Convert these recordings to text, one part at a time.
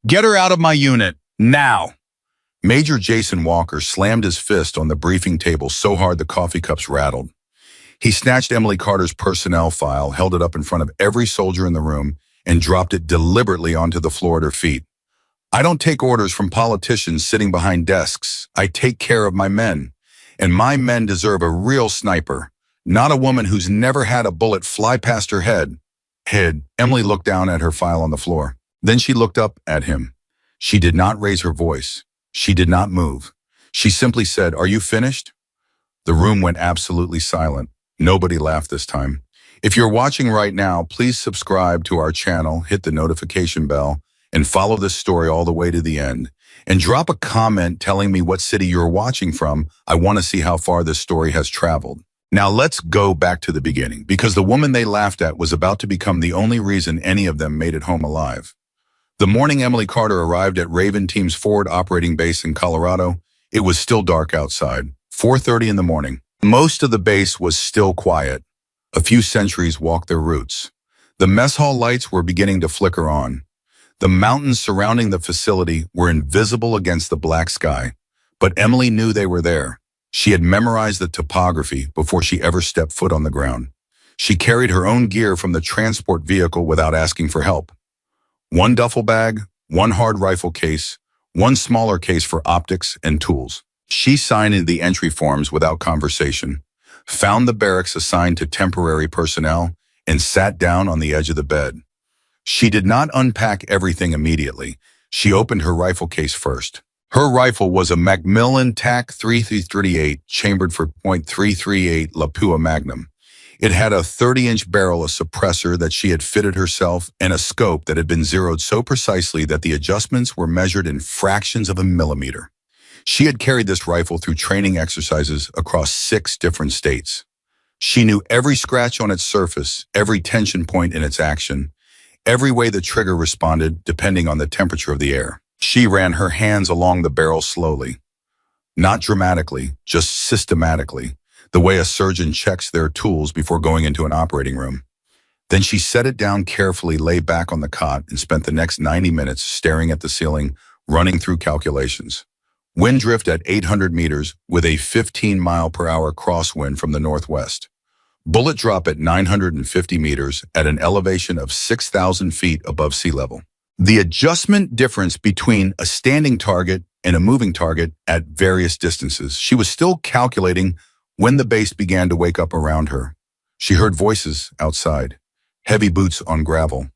Get her out of my unit, now! Major Jason Walker slammed his fist on the briefing table so hard the coffee cups rattled. He snatched Emily Carter's personnel file, held it up in front of every soldier in the room, and dropped it deliberately onto the floor at her feet. I don't take orders from politicians sitting behind desks. I take care of my men. And my men deserve a real sniper, not a woman who's never had a bullet fly past her head. Emily looked down at her file on the floor. Then she looked up at him. She did not raise her voice. She did not move. She simply said, "Are you finished?" The room went absolutely silent. Nobody laughed this time. If you're watching right now, please subscribe to our channel, hit the notification bell, and follow this story all the way to the end. And drop a comment telling me what city you're watching from. I want to see how far this story has traveled. Now let's go back to the beginning, because the woman they laughed at was about to become the only reason any of them made it home alive. The morning Emily Carter arrived at Raven Team's forward operating base in Colorado, it was still dark outside, 4:30 in the morning. Most of the base was still quiet. A few sentries walked their routes. The mess hall lights were beginning to flicker on. The mountains surrounding the facility were invisible against the black sky, but Emily knew they were there. She had memorized the topography before she ever stepped foot on the ground. She carried her own gear from the transport vehicle without asking for help. One duffel bag, one hard rifle case, one smaller case for optics and tools. She signed in the entry forms without conversation, found the barracks assigned to temporary personnel, and sat down on the edge of the bed. She did not unpack everything immediately. She opened her rifle case first. Her rifle was a Macmillan TAC 3338 chambered for .338 Lapua Magnum. It had a 30-inch barrel, a suppressor that she had fitted herself, and a scope that had been zeroed so precisely that the adjustments were measured in fractions of a millimeter. She had carried this rifle through training exercises across 6 different states. She knew every scratch on its surface, every tension point in its action, every way the trigger responded depending on the temperature of the air. She ran her hands along the barrel slowly. Not dramatically, just systematically, the way a surgeon checks their tools before going into an operating room. Then she set it down carefully, lay back on the cot, and spent the next 90 minutes staring at the ceiling, running through calculations. Wind drift at 800 meters with a 15-mile-per-hour crosswind from the northwest. Bullet drop at 950 meters at an elevation of 6,000 feet above sea level. The adjustment difference between a standing target and a moving target at various distances. She was still calculating when the base began to wake up around her. She heard voices outside, heavy boots on gravel,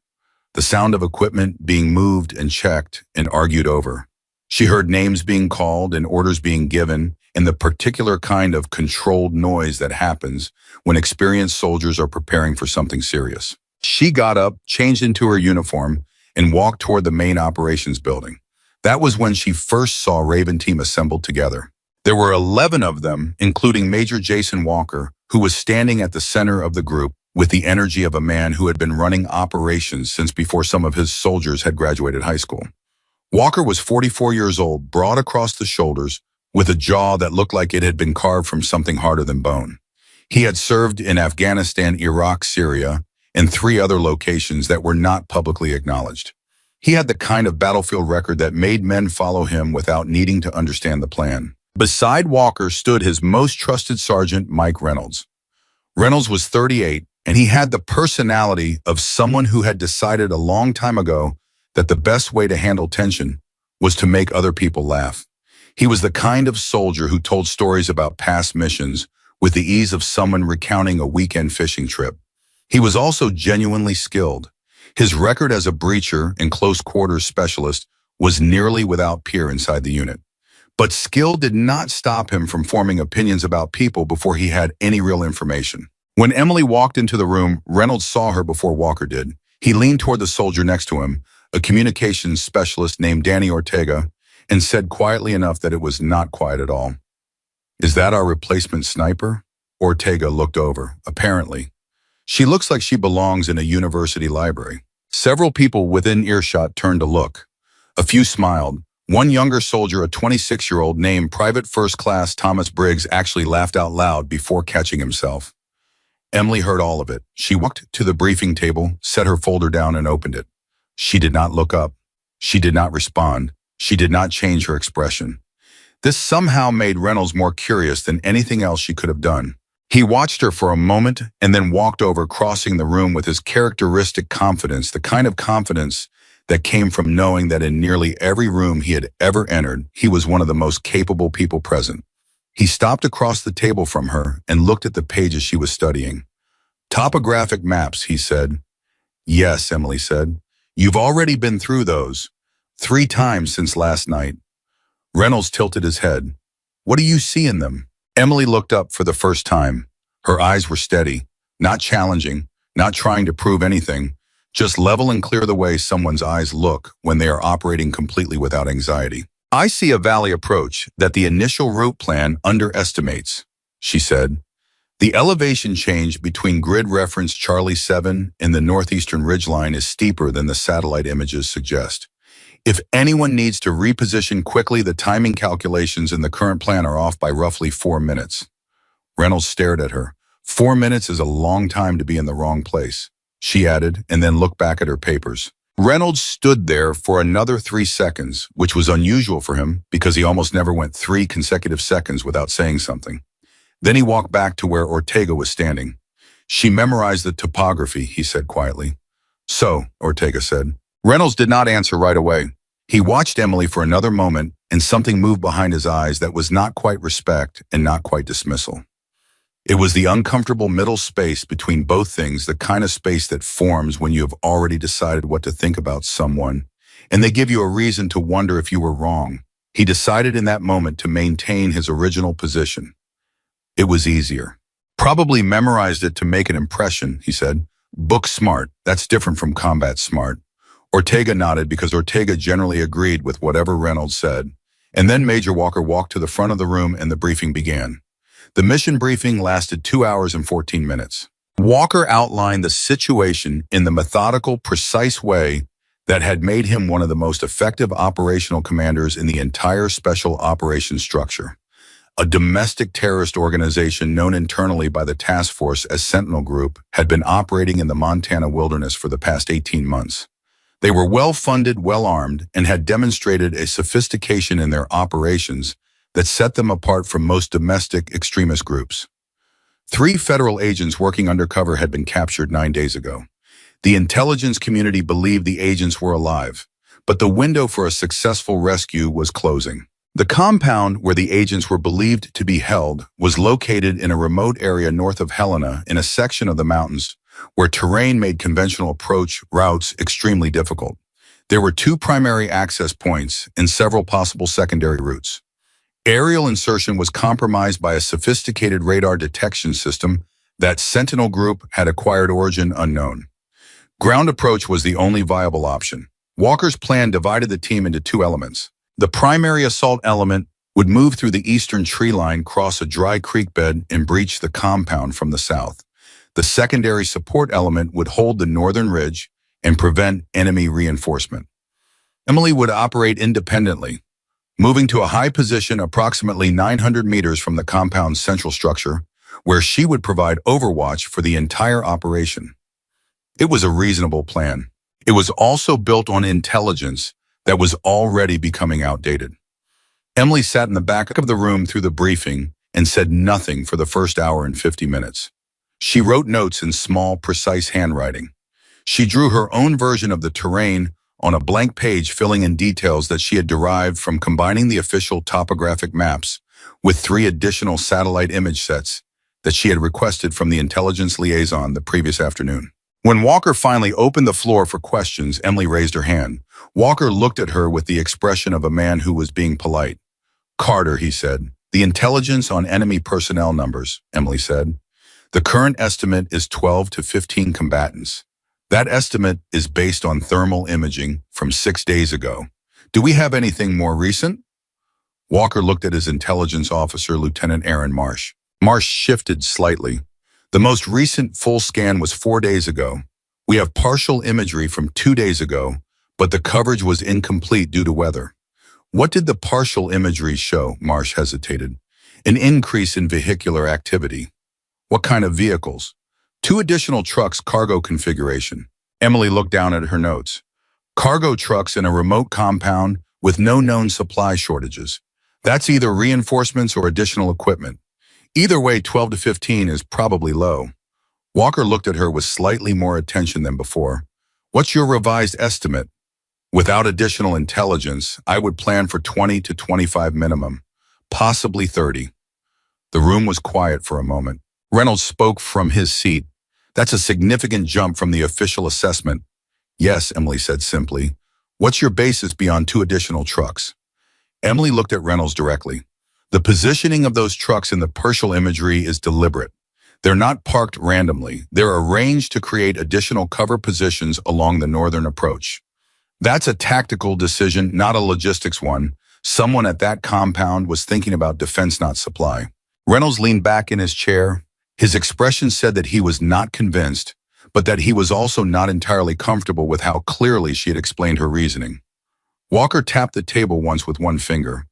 the sound of equipment being moved and checked and argued over. She heard names being called and orders being given, and the particular kind of controlled noise that happens when experienced soldiers are preparing for something serious. She got up, changed into her uniform, and walked toward the main operations building. That was when she first saw Raven Team assembled together. There were 11 of them, including Major Jason Walker, who was standing at the center of the group with the energy of a man who had been running operations since before some of his soldiers had graduated high school. Walker was 44 years old, broad across the shoulders, with a jaw that looked like it had been carved from something harder than bone. He had served in Afghanistan, Iraq, Syria, and 3 other locations that were not publicly acknowledged. He had the kind of battlefield record that made men follow him without needing to understand the plan. Beside Walker stood his most trusted sergeant, Mike Reynolds. Reynolds was 38, and he had the personality of someone who had decided a long time ago that the best way to handle tension was to make other people laugh. He was the kind of soldier who told stories about past missions with the ease of someone recounting a weekend fishing trip. He was also genuinely skilled. His record as a breacher and close quarters specialist was nearly without peer inside the unit. But skill did not stop him from forming opinions about people before he had any real information. When Emily walked into the room, Reynolds saw her before Walker did. He leaned toward the soldier next to him, a communications specialist named Danny Ortega, and said quietly enough that it was not quiet at all. "Is that our replacement sniper?" Ortega looked over, apparently. "She looks like she belongs in a university library." Several people within earshot turned to look. A few smiled. One younger soldier, a 26-year-old named Private First Class Thomas Briggs, actually laughed out loud before catching himself. Emily heard all of it. She walked to the briefing table, set her folder down, and opened it. She did not look up. She did not respond. She did not change her expression. This somehow made Reynolds more curious than anything else she could have done. He watched her for a moment and then walked over, crossing the room with his characteristic confidence, the kind of confidence that came from knowing that in nearly every room he had ever entered, he was one of the most capable people present. He stopped across the table from her and looked at the pages she was studying. "Topographic maps," he said. "Yes," Emily said. "You've already been through those 3 times since last night." Reynolds tilted his head. "What do you see in them?" Emily looked up for the first time. Her eyes were steady, not challenging, not trying to prove anything, just level and clear the way someone's eyes look when they are operating completely without anxiety. "I see a valley approach that the initial route plan underestimates," she said. "The elevation change between grid reference Charlie 7 and the northeastern ridgeline is steeper than the satellite images suggest. If anyone needs to reposition quickly, the timing calculations in the current plan are off by roughly 4 minutes." Reynolds stared at her. 4 minutes is a long time to be in the wrong place, she added, and then looked back at her papers. Reynolds stood there for another 3 seconds, which was unusual for him because he almost never went 3 consecutive seconds without saying something. Then he walked back to where Ortega was standing. "She memorized the topography," he said quietly. "So," Ortega said. Reynolds did not answer right away. He watched Emily for another moment, and something moved behind his eyes that was not quite respect and not quite dismissal. It was the uncomfortable middle space between both things, the kind of space that forms when you have already decided what to think about someone, and they give you a reason to wonder if you were wrong. He decided in that moment to maintain his original position. It was easier. "Probably memorized it to make an impression," he said. "Book smart, that's different from combat smart." Ortega nodded because Ortega generally agreed with whatever Reynolds said. And then Major Walker walked to the front of the room and the briefing began. The mission briefing lasted 2 hours and 14 minutes. Walker outlined the situation in the methodical, precise way that had made him one of the most effective operational commanders in the entire special operations structure. A domestic terrorist organization known internally by the task force as Sentinel Group had been operating in the Montana wilderness for the past 18 months. They were well-funded, well-armed, and had demonstrated a sophistication in their operations that set them apart from most domestic extremist groups. 3 federal agents working undercover had been captured 9 days ago. The intelligence community believed the agents were alive, but the window for a successful rescue was closing. The compound where the agents were believed to be held was located in a remote area north of Helena in a section of the mountains where terrain made conventional approach routes extremely difficult. There were 2 primary access points and several possible secondary routes. Aerial insertion was compromised by a sophisticated radar detection system that Sentinel Group had acquired, origin unknown. Ground approach was the only viable option. Walker's plan divided the team into 2 elements. The primary assault element would move through the eastern tree line, cross a dry creek bed, and breach the compound from the south. The secondary support element would hold the northern ridge and prevent enemy reinforcement. Emily would operate independently, moving to a high position approximately 900 meters from the compound's central structure, where she would provide overwatch for the entire operation. It was a reasonable plan. It was also built on intelligence that was already becoming outdated. Emily sat in the back of the room through the briefing and said nothing for the first hour and 50 minutes. She wrote notes in small, precise handwriting. She drew her own version of the terrain on a blank page, filling in details that she had derived from combining the official topographic maps with 3 additional satellite image sets that she had requested from the intelligence liaison the previous afternoon. When Walker finally opened the floor for questions, Emily raised her hand. Walker looked at her with the expression of a man who was being polite. "Carter," he said. "The intelligence on enemy personnel numbers," Emily said. "The current estimate is 12 to 15 combatants. That estimate is based on thermal imaging from 6 days ago. Do we have anything more recent?" Walker looked at his intelligence officer, Lieutenant Aaron Marsh. Marsh shifted slightly. "The most recent full scan was 4 days ago. We have partial imagery from 2 days ago, but the coverage was incomplete due to weather." "What did the partial imagery show?" Marsh hesitated. "An increase in vehicular activity." "What kind of vehicles?" 2 additional trucks, cargo configuration." Emily looked down at her notes. Cargo trucks in a remote compound with no known supply shortages. That's either reinforcements or additional equipment. Either way, 12 to 15 is probably low. Walker looked at her with slightly more attention than before. What's your revised estimate? Without additional intelligence, I would plan for 20 to 25 minimum, possibly 30. The room was quiet for a moment. Reynolds spoke from his seat. That's a significant jump from the official assessment. Yes, Emily said simply. What's your basis beyond 2 additional trucks? Emily looked at Reynolds directly. The positioning of those trucks in the partial imagery is deliberate. They're not parked randomly. They're arranged to create additional cover positions along the northern approach. That's a tactical decision, not a logistics one. Someone at that compound was thinking about defense, not supply. Reynolds leaned back in his chair. His expression said that he was not convinced, but that he was also not entirely comfortable with how clearly she had explained her reasoning. Walker tapped the table once with one finger.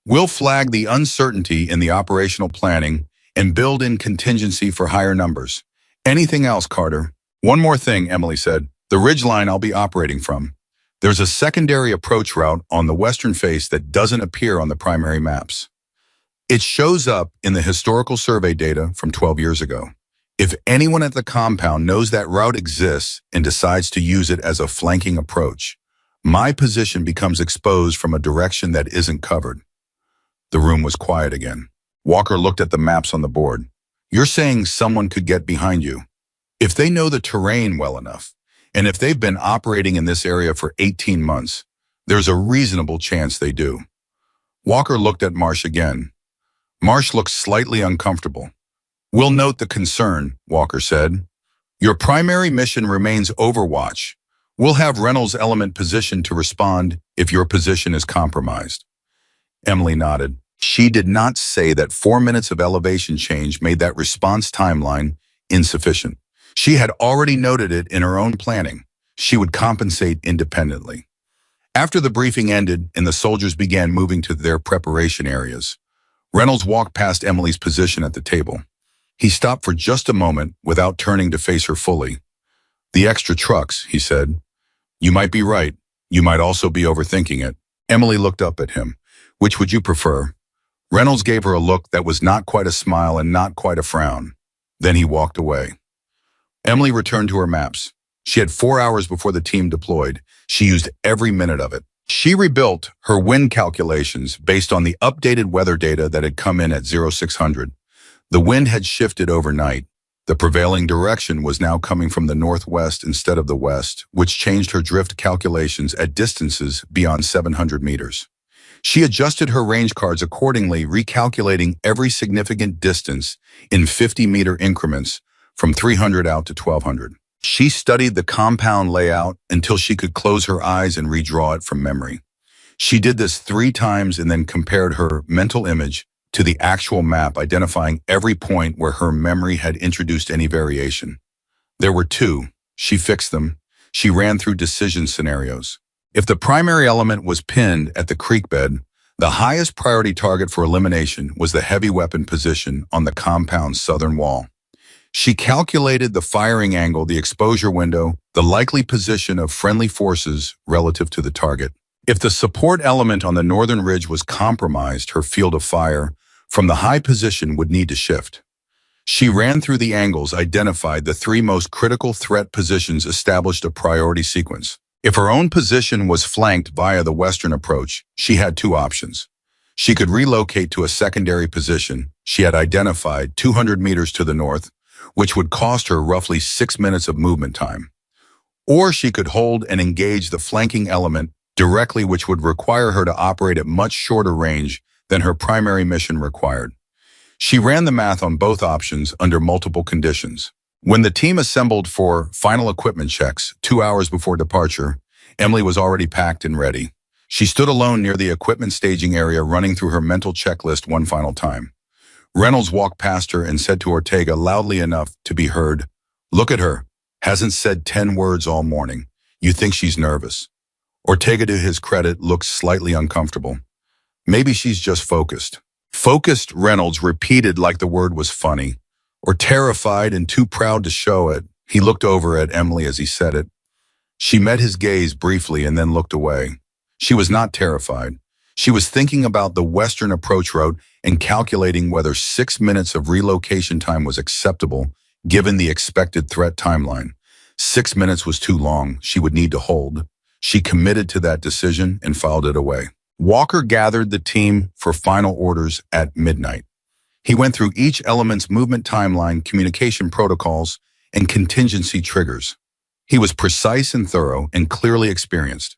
We'll flag the uncertainty in the operational planning and build in contingency for higher numbers. Anything else, Carter? One more thing, Emily said. The ridgeline I'll be operating from. There's a secondary approach route on the western face that doesn't appear on the primary maps. It shows up in the historical survey data from 12 years ago. If anyone at the compound knows that route exists and decides to use it as a flanking approach, my position becomes exposed from a direction that isn't covered. The room was quiet again. Walker looked at the maps on the board. You're saying someone could get behind you. If they know the terrain well enough, and if they've been operating in this area for 18 months, there's a reasonable chance they do. Walker looked at Marsh again. Marsh looked slightly uncomfortable. We'll note the concern, Walker said. Your primary mission remains Overwatch. We'll have Reynolds' element positioned to respond if your position is compromised. Emily nodded. She did not say that 4 minutes of elevation change made that response timeline insufficient. She had already noted it in her own planning. She would compensate independently. After the briefing ended and the soldiers began moving to their preparation areas, Reynolds walked past Emily's position at the table. He stopped for just a moment without turning to face her fully. The extra trucks, he said. You might be right. You might also be overthinking it. Emily looked up at him. Which would you prefer? Reynolds gave her a look that was not quite a smile and not quite a frown. Then he walked away. Emily returned to her maps. She had 4 hours before the team deployed. She used every minute of it. She rebuilt her wind calculations based on the updated weather data that had come in at 0600. The wind had shifted overnight. The prevailing direction was now coming from the northwest instead of the west, which changed her drift calculations at distances beyond 700 meters. She adjusted her range cards accordingly, recalculating every significant distance in 50-meter increments from 300 out to 1200. She studied the compound layout until she could close her eyes and redraw it from memory. She did this 3 times and then compared her mental image to the actual map, identifying every point where her memory had introduced any variation. There were 2. She fixed them. She ran through decision scenarios. If the primary element was pinned at the creek bed, the highest priority target for elimination was the heavy weapon position on the compound's southern wall. She calculated the firing angle, the exposure window, the likely position of friendly forces relative to the target. If the support element on the northern ridge was compromised, her field of fire from the high position would need to shift. She ran through the angles, identified the 3 most critical threat positions, established a priority sequence. If her own position was flanked via the western approach, she had 2 options. She could relocate to a secondary position she had identified 200 meters to the north, which would cost her roughly 6 minutes of movement time. Or she could hold and engage the flanking element directly, which would require her to operate at much shorter range than her primary mission required. She ran the math on both options under multiple conditions. When the team assembled for final equipment checks 2 hours before departure, Emily was already packed and ready. She stood alone near the equipment staging area, running through her mental checklist one final time. Reynolds walked past her and said to Ortega loudly enough to be heard, "Look at her. Hasn't said 10 words all morning. You think she's nervous." Ortega, to his credit, looked slightly uncomfortable. Maybe she's just focused. Focused, Reynolds repeated like the word was funny, or terrified and too proud to show it. He looked over at Emily as he said it. She met his gaze briefly and then looked away. She was not terrified. She was thinking about the western approach route and calculating whether 6 minutes of relocation time was acceptable given the expected threat timeline. 6 minutes was too long. She would need to hold. She committed to that decision and filed it away. Walker gathered the team for final orders at midnight. He went through each element's movement timeline, communication protocols, and contingency triggers. He was precise and thorough and clearly experienced.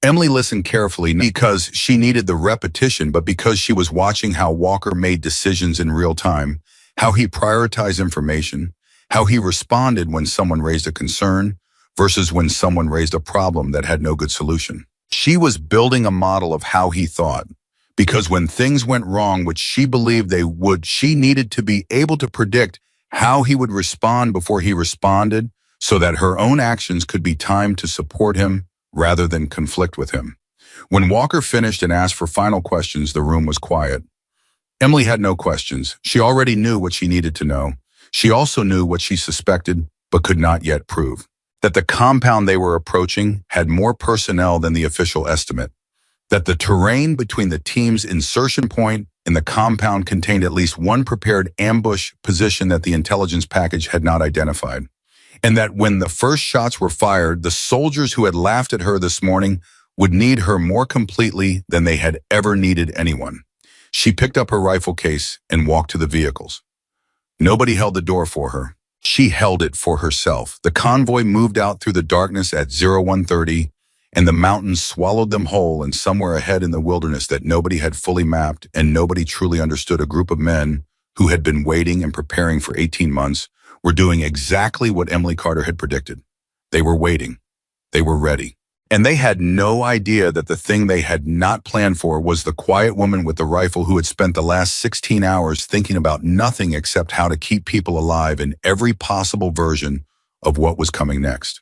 Emily listened carefully, not because she needed the repetition, but because she was watching how Walker made decisions in real time, how he prioritized information, how he responded when someone raised a concern versus when someone raised a problem that had no good solution. She was building a model of how he thought, because when things went wrong, which she believed they would, she needed to be able to predict how he would respond before he responded so that her own actions could be timed to support him rather than conflict with him. When Walker finished and asked for final questions, the room was quiet. Emily had no questions. She already knew what she needed to know. She also knew what she suspected but could not yet prove, that the compound they were approaching had more personnel than the official estimate, that the terrain between the team's insertion point and the compound contained at least one prepared ambush position that the intelligence package had not identified, and that when the first shots were fired, the soldiers who had laughed at her this morning would need her more completely than they had ever needed anyone. She picked up her rifle case and walked to the vehicles. Nobody held the door for her. She held it for herself. The convoy moved out through the darkness at 0130, and the mountains swallowed them whole, and somewhere ahead in the wilderness that nobody had fully mapped and nobody truly understood, a group of men who had been waiting and preparing for 18 months were doing exactly what Emily Carter had predicted. They were waiting. They were ready. And they had no idea that the thing they had not planned for was the quiet woman with the rifle who had spent the last 16 hours thinking about nothing except how to keep people alive in every possible version of what was coming next.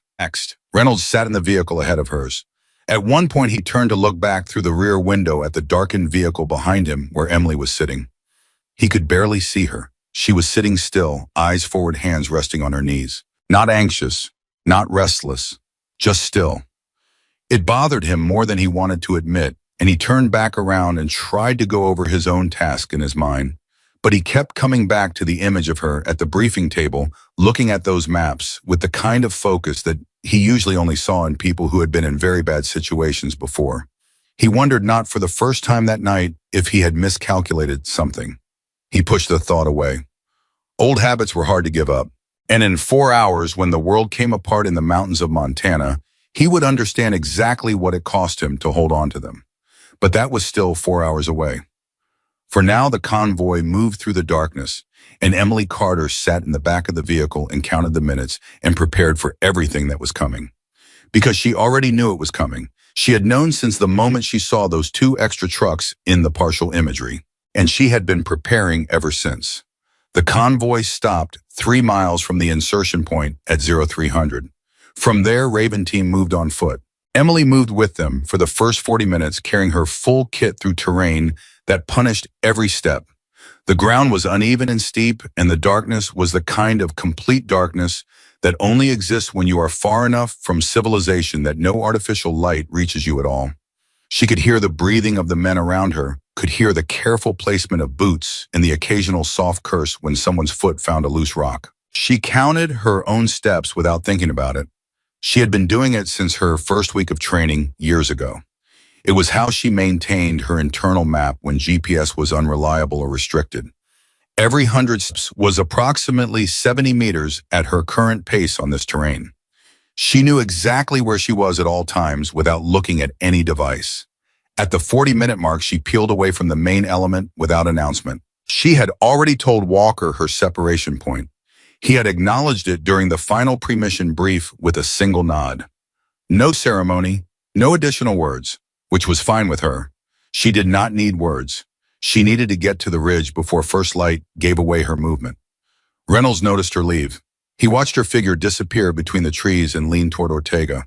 Reynolds sat in the vehicle ahead of hers. At one point, he turned to look back through the rear window at the darkened vehicle behind him where Emily was sitting. He could barely see her. She was sitting still, eyes forward, hands resting on her knees. Not anxious, not restless, just still. It bothered him more than he wanted to admit, and he turned back around and tried to go over his own task in his mind. But he kept coming back to the image of her at the briefing table, looking at those maps with the kind of focus that he usually only saw in people who had been in very bad situations before. He wondered, not for the first time that night, if he had miscalculated something. He pushed the thought away. Old habits were hard to give up, and in 4 hours, when the world came apart in the mountains of Montana, he would understand exactly what it cost him to hold on to them. But that was still 4 hours away. For now, the convoy moved through the darkness, and Emily Carter sat in the back of the vehicle and counted the minutes and prepared for everything that was coming. Because she already knew it was coming. She had known since the moment she saw those 2 extra trucks in the partial imagery, and she had been preparing ever since. The convoy stopped 3 miles from the insertion point at 0300. From there, Raven Team moved on foot. Emily moved with them for the first 40 minutes, carrying her full kit through terrain that punished every step. The ground was uneven and steep, and the darkness was the kind of complete darkness that only exists when you are far enough from civilization that no artificial light reaches you at all. She could hear the breathing of the men around her, could hear the careful placement of boots and the occasional soft curse when someone's foot found a loose rock. She counted her own steps without thinking about it. She had been doing it since her first week of training years ago. It was how she maintained her internal map when GPS was unreliable or restricted. Every 100 steps was approximately 70 meters at her current pace on this terrain. She knew exactly where she was at all times without looking at any device. At the 40-minute mark, she peeled away from the main element without announcement. She had already told Walker her separation point. He had acknowledged it during the final pre-mission brief with a single nod. No ceremony, no additional words, which was fine with her. She did not need words. She needed to get to the ridge before first light gave away her movement. Reynolds noticed her leave. He watched her figure disappear between the trees and leaned toward Ortega.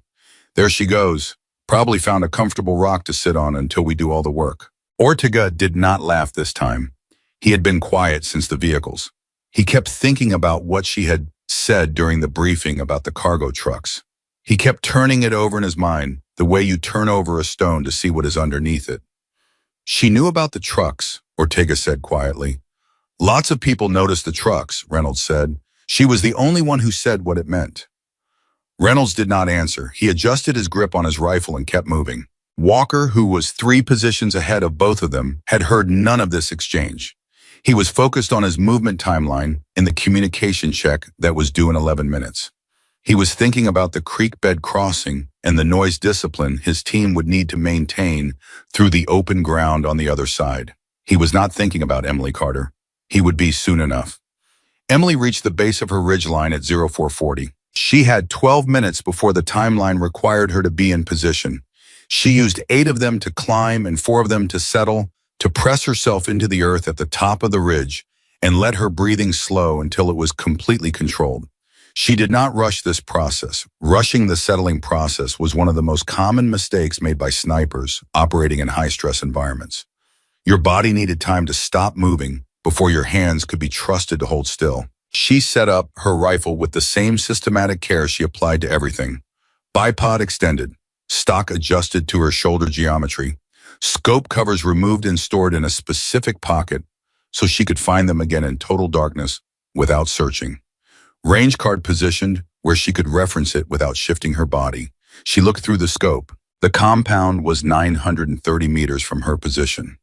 There she goes. Probably found a comfortable rock to sit on until we do all the work. Ortega did not laugh this time. He had been quiet since the vehicles. He kept thinking about what she had said during the briefing about the cargo trucks. He kept turning it over in his mind, the way you turn over a stone to see what is underneath it. She knew about the trucks, Ortega said quietly. Lots of people noticed the trucks, Reynolds said. She was the only one who said what it meant. Reynolds did not answer. He adjusted his grip on his rifle and kept moving. Walker, who was 3 positions ahead of both of them, had heard none of this exchange. He was focused on his movement timeline in the communication check that was due in 11 minutes. He was thinking about the creek bed crossing and the noise discipline his team would need to maintain through the open ground on the other side. He was not thinking about Emily Carter. He would be soon enough. Emily reached the base of her ridgeline at 0440. She had 12 minutes before the timeline required her to be in position. She used 8 of them to climb and 4 of them to settle, to press herself into the earth at the top of the ridge and let her breathing slow until it was completely controlled. She did not rush this process. Rushing the settling process was one of the most common mistakes made by snipers operating in high-stress environments. Your body needed time to stop moving before your hands could be trusted to hold still. She set up her rifle with the same systematic care she applied to everything. Bipod extended, stock adjusted to her shoulder geometry, scope covers removed and stored in a specific pocket so she could find them again in total darkness without searching. Range card positioned where she could reference it without shifting her body. She looked through the scope. The compound was 930 meters from her position.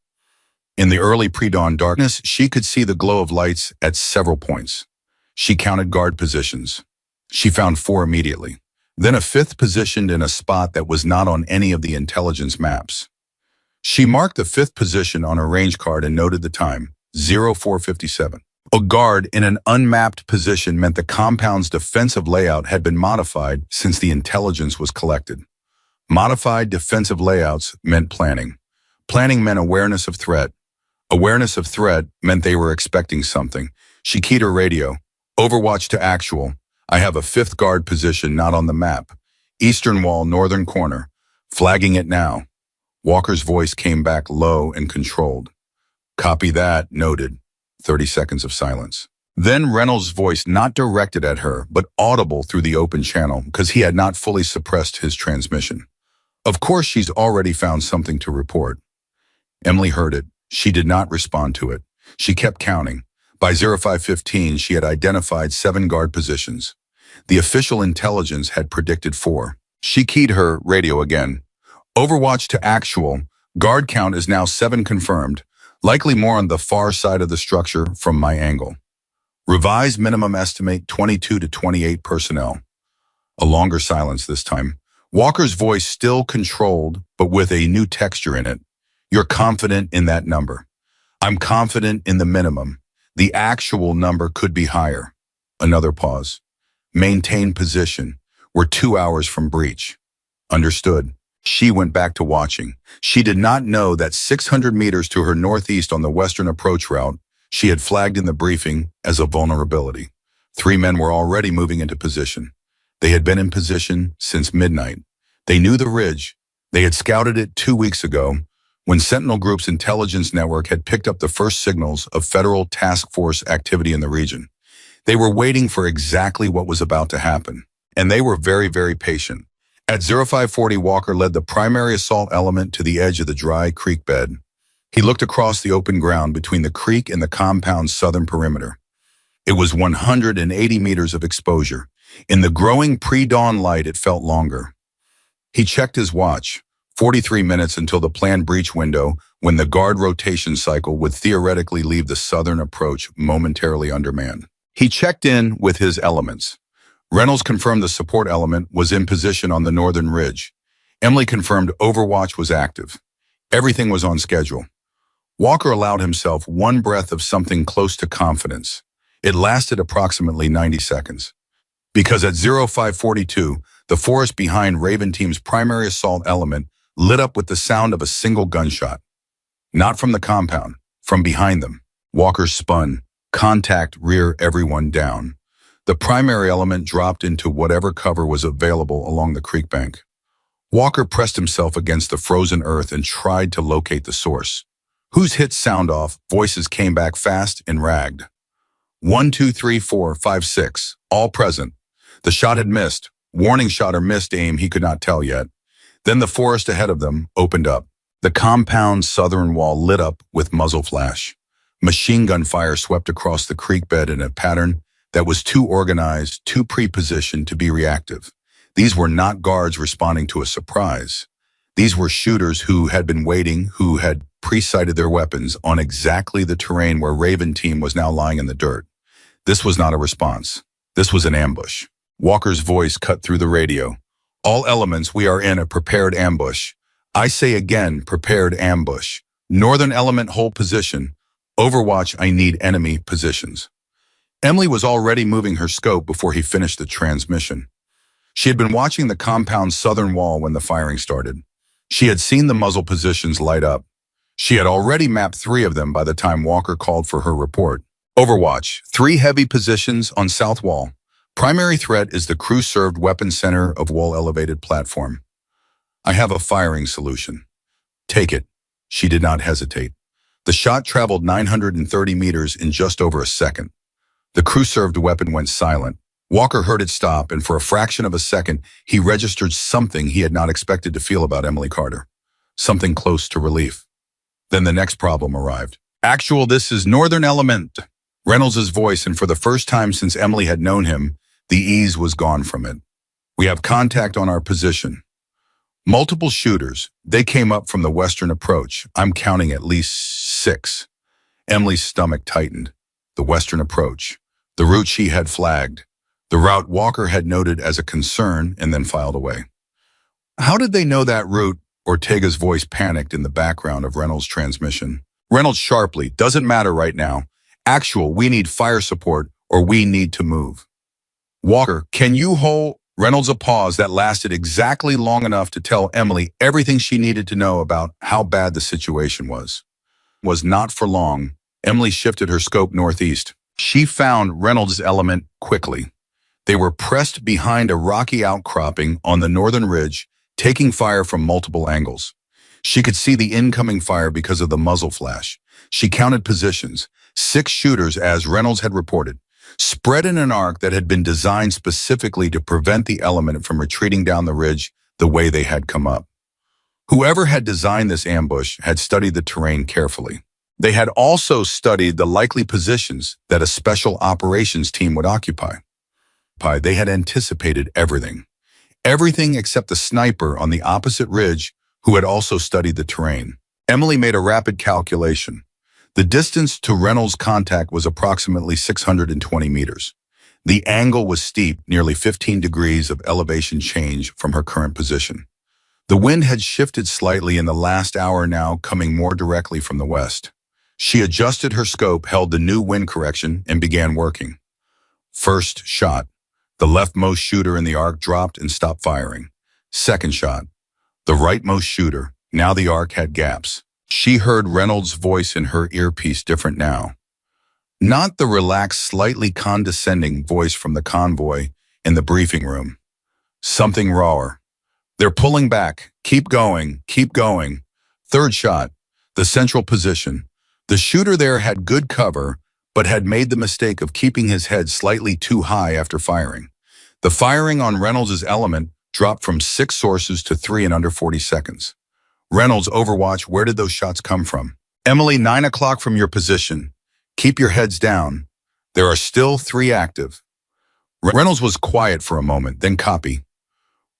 In the early pre-dawn darkness, she could see the glow of lights at several points. She counted guard positions. She found 4 immediately. Then a 5th positioned in a spot that was not on any of the intelligence maps. She marked the 5th position on her range card and noted the time, 0457. A guard in an unmapped position meant the compound's defensive layout had been modified since the intelligence was collected. Modified defensive layouts meant planning. Planning meant awareness of threat. Awareness of threat meant they were expecting something. She keyed her radio. Overwatch to actual. I have a 5th guard position not on the map. Eastern wall, northern corner. Flagging it now. Walker's voice came back low and controlled. Copy that, noted. 30 seconds of silence. Then Reynolds' voice, not directed at her, but audible through the open channel because he had not fully suppressed his transmission. Of course, she's already found something to report. Emily heard it. She did not respond to it. She kept counting. By 0515, she had identified 7 guard positions. The official intelligence had predicted 4. She keyed her radio again. Overwatch to actual. Guard count is now 7 confirmed. Likely more on the far side of the structure from my angle. Revised minimum estimate 22 to 28 personnel. A longer silence this time. Walker's voice still controlled, but with a new texture in it. You're confident in that number. I'm confident in the minimum. The actual number could be higher. Another pause. Maintain position. We're 2 hours from breach. Understood. She went back to watching. She did not know that 600 meters to her northeast on the western approach route, she had flagged in the briefing as a vulnerability. 3 men were already moving into position. They had been in position since midnight. They knew the ridge. They had scouted it 2 weeks ago when Sentinel Group's intelligence network had picked up the first signals of federal task force activity in the region. They were waiting for exactly what was about to happen, and they were very, very patient. At 0540, Walker led the primary assault element to the edge of the dry creek bed. He looked across the open ground between the creek and the compound's southern perimeter. It was 180 meters of exposure. In the growing pre-dawn light, it felt longer. He checked his watch. 43 minutes until the planned breach window, when the guard rotation cycle would theoretically leave the southern approach momentarily undermanned. He checked in with his elements. Reynolds confirmed the support element was in position on the northern ridge. Emily confirmed Overwatch was active. Everything was on schedule. Walker allowed himself one breath of something close to confidence. It lasted approximately 90 seconds. Because at 0542, the forest behind Raven Team's primary assault element lit up with the sound of a single gunshot. Not from the compound, from behind them. Walker spun. Contact, rear everyone down. The primary element dropped into whatever cover was available along the creek bank. Walker pressed himself against the frozen earth and tried to locate the source. Whose hit sound off, voices came back fast and ragged. 1, 2, 3, 4, 5, 6, all present. The shot had missed. Warning shot or missed aim, he could not tell yet. Then the forest ahead of them opened up. The compound's southern wall lit up with muzzle flash. Machine gun fire swept across the creek bed in a pattern that was too organized, too pre-positioned to be reactive. These were not guards responding to a surprise. These were shooters who had been waiting, who had pre-sighted their weapons on exactly the terrain where Raven Team was now lying in the dirt. This was not a response. This was an ambush. Walker's voice cut through the radio. All elements, we are in a prepared ambush. I say again, prepared ambush. Northern element hold position. Overwatch, I need enemy positions. Emily was already moving her scope before he finished the transmission. She had been watching the compound's southern wall when the firing started. She had seen the muzzle positions light up. She had already mapped 3 of them by the time Walker called for her report. Overwatch, 3 heavy positions on south wall. Primary threat is the crew-served weapons center of wall elevated platform. I have a firing solution. Take it. She did not hesitate. The shot traveled 930 meters in just over a second. The crew-served weapon went silent. Walker heard it stop, and for a fraction of a second, he registered something he had not expected to feel about Emily Carter. Something close to relief. Then the next problem arrived. Actual, this is Northern Element. Reynolds' voice, and for the first time since Emily had known him, the ease was gone from it. We have contact on our position. Multiple shooters. They came up from the western approach. I'm counting at least 6. Emily's stomach tightened. The western approach. The route she had flagged. The route Walker had noted as a concern and then filed away. How did they know that route? Ortega's voice panicked in the background of Reynolds' transmission. Reynolds sharply, doesn't matter right now. Actual, we need fire support or we need to move. Walker, can you hold? Reynolds a pause that lasted exactly long enough to tell Emily everything she needed to know about how bad the situation was. Was not for long. Emily shifted her scope northeast. She found Reynolds' element quickly. They were pressed behind a rocky outcropping on the northern ridge, taking fire from multiple angles. She could see the incoming fire because of the muzzle flash. She counted positions, 6 shooters as Reynolds had reported, spread in an arc that had been designed specifically to prevent the element from retreating down the ridge the way they had come up. Whoever had designed this ambush had studied the terrain carefully. They had also studied the likely positions that a special operations team would occupy. They had anticipated everything. Everything except the sniper on the opposite ridge who had also studied the terrain. Emily made a rapid calculation. The distance to Reynolds' contact was approximately 620 meters. The angle was steep, nearly 15 degrees of elevation change from her current position. The wind had shifted slightly in the last hour, now coming more directly from the west. She adjusted her scope, held the new wind correction, and began working. First shot. The leftmost shooter in the arc dropped and stopped firing. Second shot. The rightmost shooter. Now the arc had gaps. She heard Reynolds' voice in her earpiece, different now. Not the relaxed, slightly condescending voice from the convoy in the briefing room. Something rawer. They're pulling back. Keep going. Keep going. Third shot. The central position. The shooter there had good cover, but had made the mistake of keeping his head slightly too high after firing. The firing on Reynolds' element dropped from 6 sources to 3 in under 40 seconds. Reynolds, Overwatch, where did those shots come from? Emily, 9 o'clock from your position. Keep your heads down. There are still 3 active. Reynolds was quiet for a moment, then copy.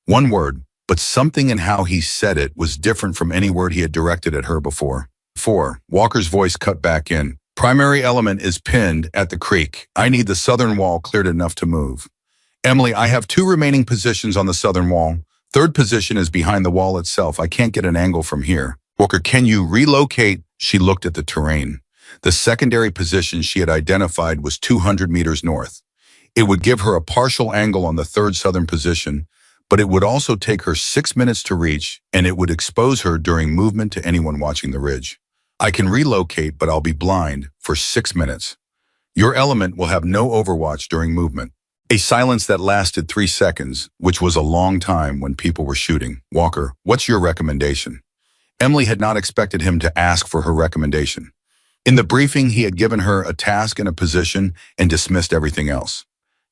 One word, but something in how he said it was different from any word he had directed at her before. 4. Walker's voice cut back in. Primary element is pinned at the creek. I need the southern wall cleared enough to move. Emily, I have 2 remaining positions on the southern wall. Third position is behind the wall itself. I can't get an angle from here. Walker, can you relocate? She looked at the terrain. The secondary position she had identified was 200 meters north. It would give her a partial angle on the third southern position, but it would also take her 6 minutes to reach, and it would expose her during movement to anyone watching the ridge. I can relocate, but I'll be blind for 6 minutes. Your element will have no overwatch during movement. A silence that lasted 3 seconds, which was a long time when people were shooting. Walker, what's your recommendation? Emily had not expected him to ask for her recommendation. In the briefing, he had given her a task and a position and dismissed everything else.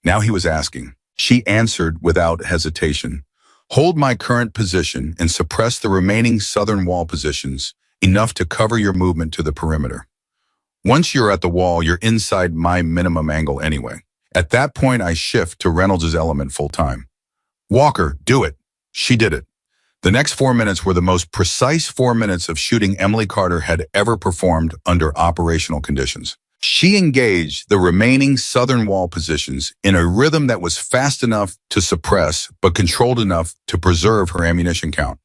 Now he was asking, She answered without hesitation. Hold my current position and suppress the remaining southern wall positions, enough to cover your movement to the perimeter. Once you're at the wall, you're inside my minimum angle anyway. At that point, I shift to Reynolds' element full time. Walker, do it. She did it. The next 4 minutes were the most precise 4 minutes of shooting Emily Carter had ever performed under operational conditions. She engaged the remaining southern wall positions in a rhythm that was fast enough to suppress, but controlled enough to preserve her ammunition count.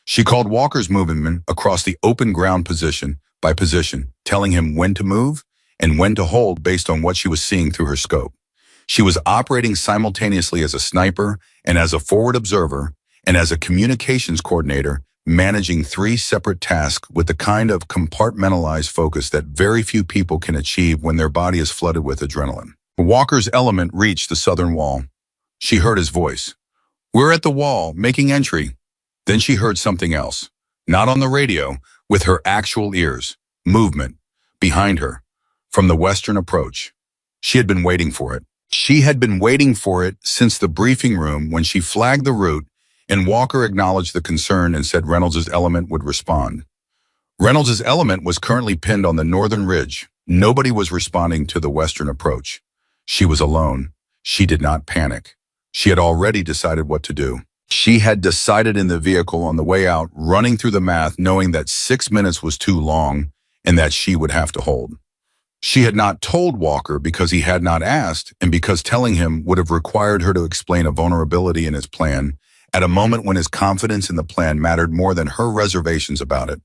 She called Walker's movement across the open ground position by position, telling him when to move and when to hold based on what she was seeing through her scope. She was operating simultaneously as a sniper and as a forward observer and as a communications coordinator, managing 3 separate tasks with the kind of compartmentalized focus that very few people can achieve when their body is flooded with adrenaline. Walker's element reached the southern wall. She heard his voice. We're at the wall, making entry. Then she heard something else, not on the radio, with her actual ears, movement, behind her, from the western approach. She had been waiting for it. She had been waiting for it since the briefing room when she flagged the route, and Walker acknowledged the concern and said Reynolds' element would respond. Reynolds' element was currently pinned on the northern ridge. Nobody was responding to the western approach. She was alone. She did not panic. She had already decided what to do. She had decided in the vehicle on the way out, running through the math, knowing that 6 minutes was too long and that she would have to hold. She had not told Walker because he had not asked, and because telling him would have required her to explain a vulnerability in his plan at a moment when his confidence in the plan mattered more than her reservations about it.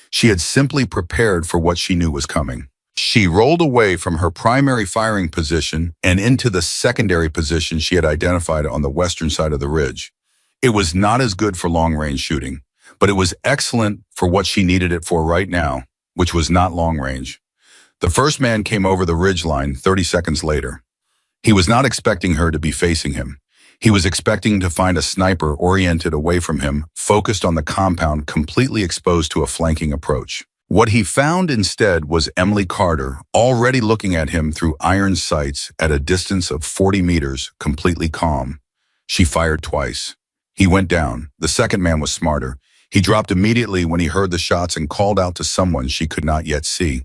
She had simply prepared for what she knew was coming. She rolled away from her primary firing position and into the secondary position she had identified on the western side of the ridge. It was not as good for long-range shooting, but it was excellent for what she needed it for right now, which was not long-range. The first man came over the ridge line 30 seconds later. He was not expecting her to be facing him. He was expecting to find a sniper oriented away from him, focused on the compound, completely exposed to a flanking approach. What he found instead was Emily Carter, already looking at him through iron sights at a distance of 40 meters, completely calm. She fired twice. He went down. The second man was smarter. He dropped immediately when he heard the shots and called out to someone she could not yet see.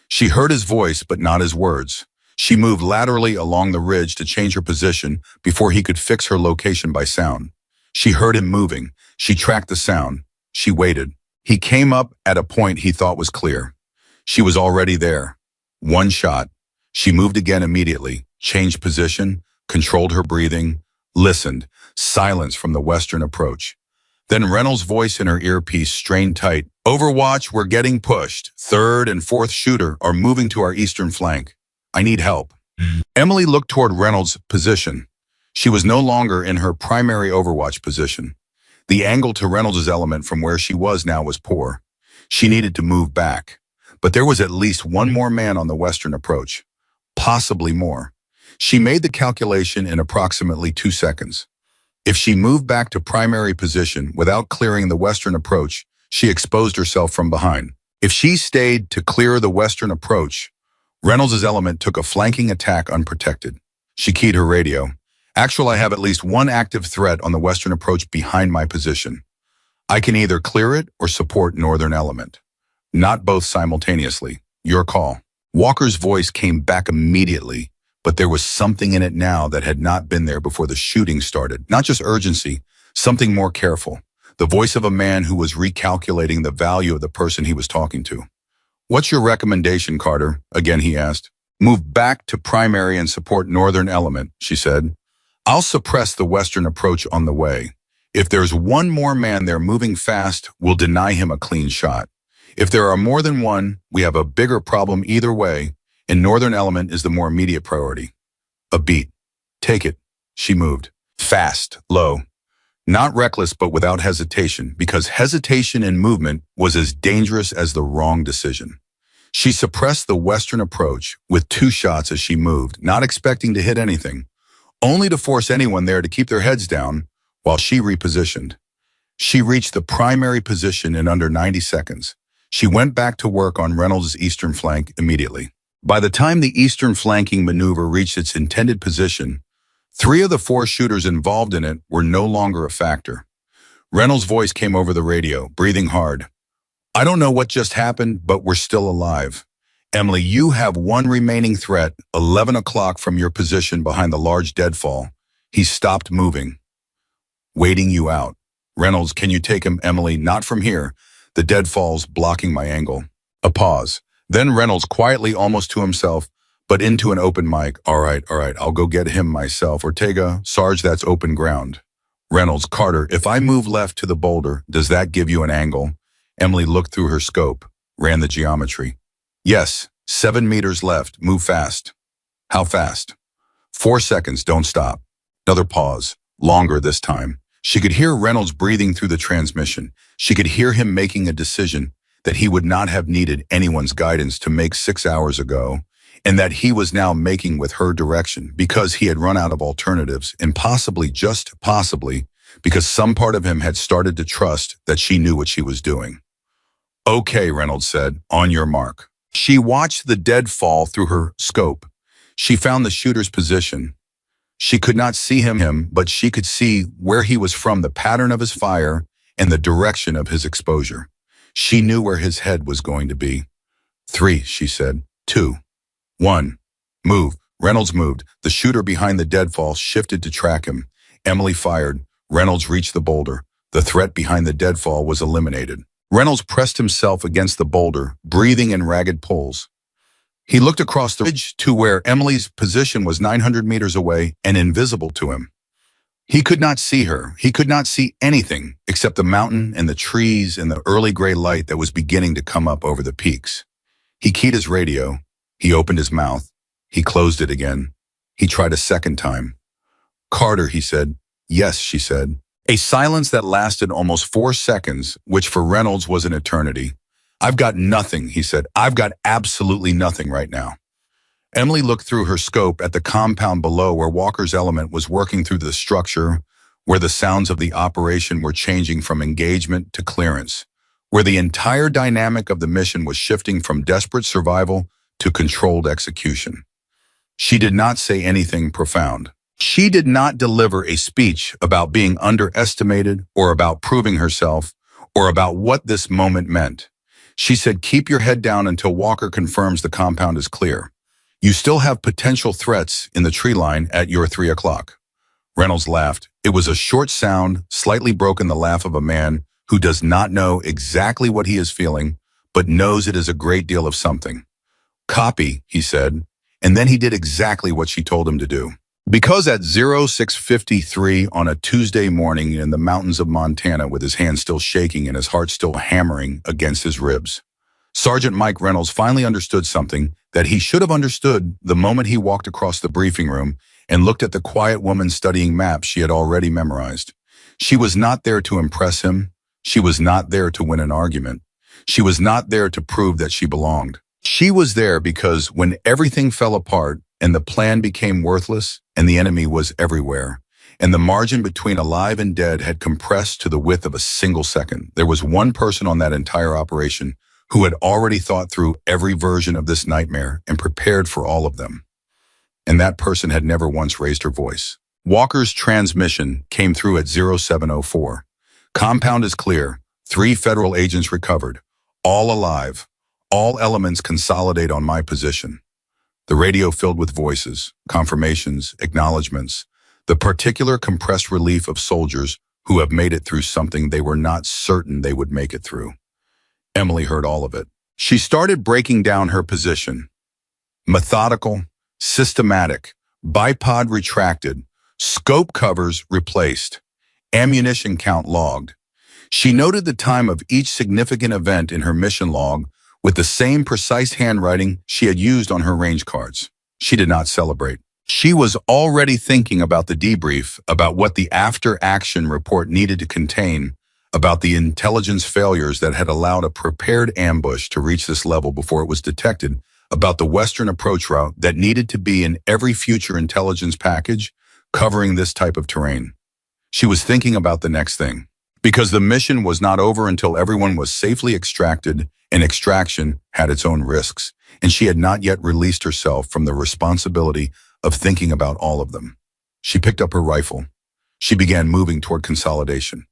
She heard his voice, but not his words. She moved laterally along the ridge to change her position before he could fix her location by sound. She heard him moving. She tracked the sound. She waited. He came up at a point he thought was clear. She was already there. One shot. She moved again immediately, changed position, controlled her breathing, listened. Silence from the western approach. Then Reynolds' voice in her earpiece strained tight. Overwatch, we're getting pushed. Third and fourth shooter are moving to our eastern flank. I need help. Emily looked toward Reynolds' position. She was no longer in her primary overwatch position. The angle to Reynolds' element from where she was now was poor. She needed to move back. But there was at least one more man on the western approach. Possibly more. She made the calculation in approximately 2 seconds. If she moved back to primary position without clearing the western approach, she exposed herself from behind. If she stayed to clear the western approach, Reynolds' element took a flanking attack unprotected. She keyed her radio. Actual, I have at least one active threat on the western approach behind my position. I can either clear it or support northern element. Not both simultaneously. Your call. Walker's voice came back immediately, but there was something in it now that had not been there before the shooting started. Not just urgency, something more careful. The voice of a man who was recalculating the value of the person he was talking to. What's your recommendation, Carter? Again, he asked. Move back to primary and support northern element, she said. I'll suppress the western approach on the way. If there's one more man there moving fast, we'll deny him a clean shot. If there are more than one, we have a bigger problem either way, and northern element is the more immediate priority. A beat. Take it. She moved. Fast, low. Not reckless, but without hesitation, because hesitation in movement was as dangerous as the wrong decision. She suppressed the western approach with 2 shots as she moved, not expecting to hit anything, only to force anyone there to keep their heads down while she repositioned. She reached the primary position in under 90 seconds. She went back to work on Reynolds' eastern flank immediately. By the time the eastern flanking maneuver reached its intended position, Three of the four shooters involved in it were no longer a factor. Reynolds' voice came over the radio, breathing hard. I don't know what just happened, but we're still alive. Emily, you have one remaining threat, 11 o'clock from your position behind the large deadfall. He's stopped moving. Waiting you out. Reynolds, can you take him, Emily? Not from here. The deadfall's blocking my angle. A pause. Then Reynolds quietly, almost to himself, but into an open mic. All right, I'll go get him myself. Ortega, Sarge, that's open ground. Reynolds, Carter, if I move left to the boulder, does that give you an angle? Emily looked through her scope, ran the geometry. Yes, 7 meters left. Move fast. How fast? 4 seconds, don't stop. Another pause, longer this time. She could hear Reynolds breathing through the transmission. She could hear him making a decision that he would not have needed anyone's guidance to make 6 hours ago, and that he was now making with her direction because he had run out of alternatives, and possibly, just possibly, because some part of him had started to trust that she knew what she was doing. Okay, Reynolds said, on your mark. She watched the deadfall through her scope. She found the shooter's position. She could not see him, but she could see where he was from, the pattern of his fire and the direction of his exposure. She knew where his head was going to be. 3, she said. 2. 1. Move. Reynolds moved. The shooter behind the deadfall shifted to track him. Emily fired. Reynolds reached the boulder. The threat behind the deadfall was eliminated. Reynolds pressed himself against the boulder, breathing in ragged pulls. He looked across the ridge to where Emily's position was 900 meters away and invisible to him. He could not see her. He could not see anything except the mountain and the trees and the early gray light that was beginning to come up over the peaks. He keyed his radio. He opened his mouth. He closed it again. He tried a second time. Carter, he said. Yes, she said. A silence that lasted almost 4 seconds, which for Reynolds was an eternity. I've got nothing, he said. I've got absolutely nothing right now. Emily looked through her scope at the compound below where Walker's element was working through the structure, where the sounds of the operation were changing from engagement to clearance, where the entire dynamic of the mission was shifting from desperate survival to controlled execution. She did not say anything profound. She did not deliver a speech about being underestimated or about proving herself or about what this moment meant. She said, keep your head down until Walker confirms the compound is clear. You still have potential threats in the tree line at your 3 o'clock. Reynolds laughed. It was a short sound, slightly broken, the laugh of a man who does not know exactly what he is feeling, but knows it is a great deal of something. Copy, he said, and then he did exactly what she told him to do. Because at 06:53 on a Tuesday morning in the mountains of Montana, with his hands still shaking and his heart still hammering against his ribs, Sergeant Mike Reynolds finally understood something that he should have understood the moment he walked across the briefing room and looked at the quiet woman studying maps she had already memorized. She was not there to impress him. She was not there to win an argument. She was not there to prove that she belonged. She was there because when everything fell apart and the plan became worthless and the enemy was everywhere, and the margin between alive and dead had compressed to the width of a single second, there was one person on that entire operation who had already thought through every version of this nightmare and prepared for all of them. And that person had never once raised her voice. Walker's transmission came through at 0704. Compound is clear. 3 federal agents recovered. All alive. All elements consolidate on my position. The radio filled with voices, confirmations, acknowledgments, the particular compressed relief of soldiers who have made it through something they were not certain they would make it through. Emily heard all of it. She started breaking down her position. Methodical, systematic, bipod retracted, scope covers replaced, ammunition count logged. She noted the time of each significant event in her mission log with the same precise handwriting she had used on her range cards. She did not celebrate. She was already thinking about the debrief, about what the after-action report needed to contain, about the intelligence failures that had allowed a prepared ambush to reach this level before it was detected, about the Western approach route that needed to be in every future intelligence package covering this type of terrain. She was thinking about the next thing, because the mission was not over until everyone was safely extracted, and extraction had its own risks, and she had not yet released herself from the responsibility of thinking about all of them. She picked up her rifle. She began moving toward consolidation.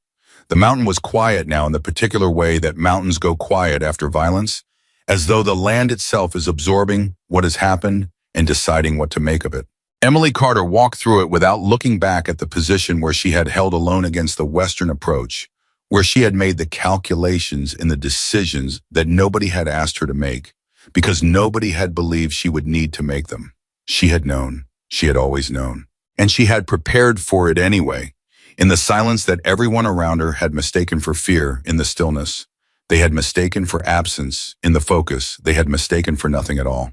The mountain was quiet now in the particular way that mountains go quiet after violence, as though the land itself is absorbing what has happened and deciding what to make of it. Emily Carter walked through it without looking back at the position where she had held alone against the Western approach, where she had made the calculations and the decisions that nobody had asked her to make, because nobody had believed she would need to make them. She had known. She had always known. And she had prepared for it anyway. In the silence that everyone around her had mistaken for fear, in the stillness, they had mistaken for absence, in the focus, they had mistaken for nothing at all.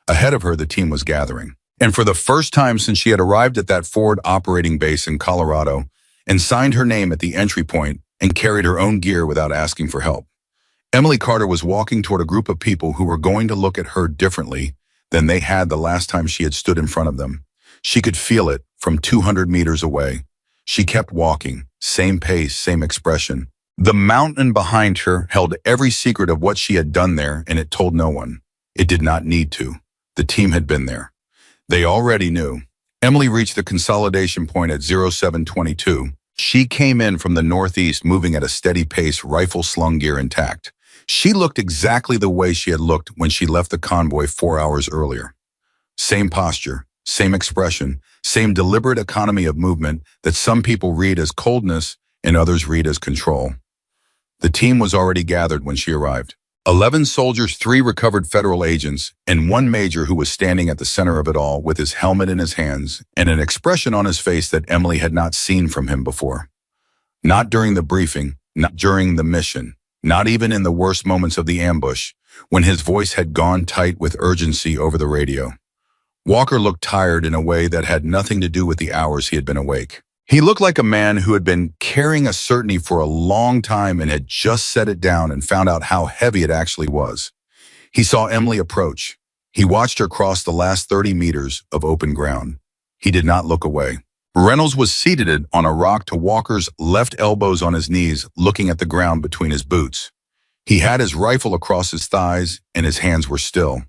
Ahead of her, the team was gathering. And for the first time since she had arrived at that forward operating base in Colorado and signed her name at the entry point and carried her own gear without asking for help, Emily Carter was walking toward a group of people who were going to look at her differently than they had the last time she had stood in front of them. She could feel it from 200 meters away. She kept walking, same pace, same expression. The mountain behind her held every secret of what she had done there, and it told no one. It did not need to. The team had been there. They already knew. Emily reached the consolidation point at 0722. She came in from the northeast, moving at a steady pace, rifle slung, gear intact. She looked exactly the way she had looked when she left the convoy 4 hours earlier. Same posture, same expression, same deliberate economy of movement that some people read as coldness and others read as control. The team was already gathered when she arrived. 11 soldiers, 3 recovered federal agents, and 1 major who was standing at the center of it all with his helmet in his hands and an expression on his face that Emily had not seen from him before. Not during the briefing, not during the mission, not even in the worst moments of the ambush, when his voice had gone tight with urgency over the radio. Walker looked tired in a way that had nothing to do with the hours he had been awake. He looked like a man who had been carrying a certainty for a long time and had just set it down and found out how heavy it actually was. He saw Emily approach. He watched her cross the last 30 meters of open ground. He did not look away. Reynolds was seated on a rock to Walker's left, elbows on his knees, looking at the ground between his boots. He had his rifle across his thighs and his hands were still.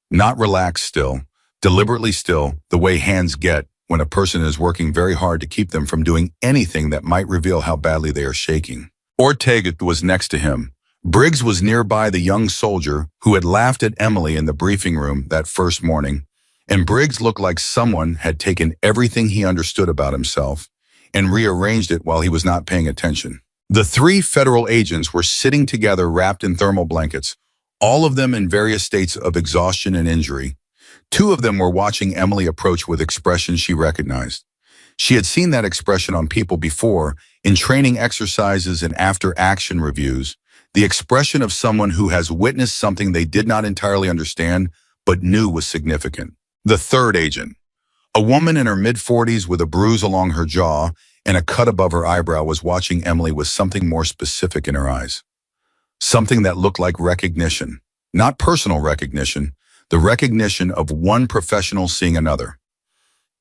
Not relaxed still, deliberately still, the way hands get when a person is working very hard to keep them from doing anything that might reveal how badly they are shaking. Ortega was next to him. Briggs was nearby, the young soldier who had laughed at Emily in the briefing room that first morning, and Briggs looked like someone had taken everything he understood about himself and rearranged it while he was not paying attention. The 3 federal agents were sitting together wrapped in thermal blankets, all of them in various states of exhaustion and injury. 2 of them were watching Emily approach with expressions she recognized. She had seen that expression on people before, in training exercises and after-action reviews, the expression of someone who has witnessed something they did not entirely understand but knew was significant. The 3rd agent, a woman in her mid-40s with a bruise along her jaw and a cut above her eyebrow, was watching Emily with something more specific in her eyes. Something that looked like recognition, not personal recognition, the recognition of one professional seeing another.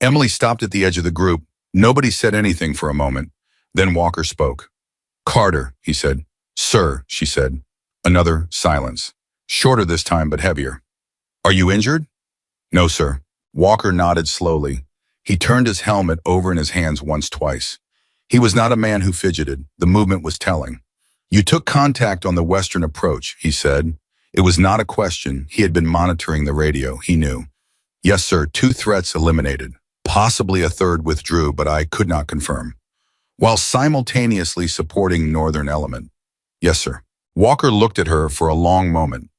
Emily stopped at the edge of the group. Nobody said anything for a moment. Then Walker spoke. "Carter," he said. "Sir," she said. Another silence. Shorter this time, but heavier. "Are you injured?" "No, sir." Walker nodded slowly. He turned his helmet over in his hands once, twice. He was not a man who fidgeted. The movement was telling. "You took contact on the western approach," he said. It was not a question. He had been monitoring the radio. He knew. "Yes, sir. 2 threats eliminated. Possibly a 3rd withdrew, but I could not confirm. While simultaneously supporting Northern Element." "Yes, sir." Walker looked at her for a long moment.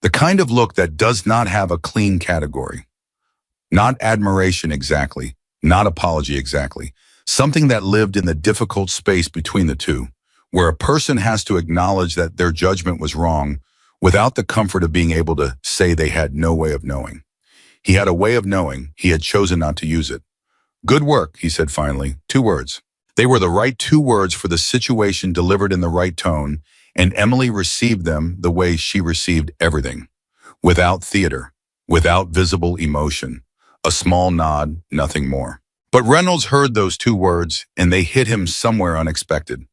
The kind of look that does not have a clean category. Not admiration exactly. Not apology exactly. Something that lived in the difficult space between the two, where a person has to acknowledge that their judgment was wrong, without the comfort of being able to say they had no way of knowing. He had a way of knowing. He had chosen not to use it. "Good work," he said finally. 2 words. They were the right 2 words for the situation, delivered in the right tone, and Emily received them the way she received everything. Without theater, without visible emotion. A small nod, nothing more. But Reynolds heard those 2 words, and they hit him somewhere unexpected.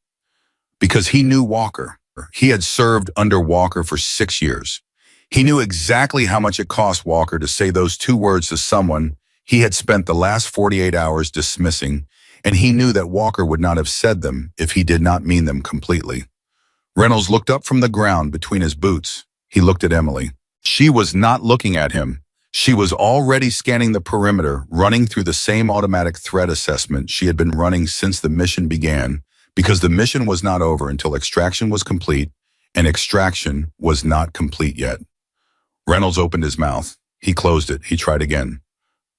Because he knew Walker. He had served under Walker for 6 years. He knew exactly how much it cost Walker to say those 2 words to someone he had spent the last 48 hours dismissing, and he knew that Walker would not have said them if he did not mean them completely. Reynolds looked up from the ground between his boots. He looked at Emily. She was not looking at him. She was already scanning the perimeter, running through the same automatic threat assessment she had been running since the mission began, because the mission was not over until extraction was complete, and extraction was not complete yet. Reynolds opened his mouth. He closed it. He tried again.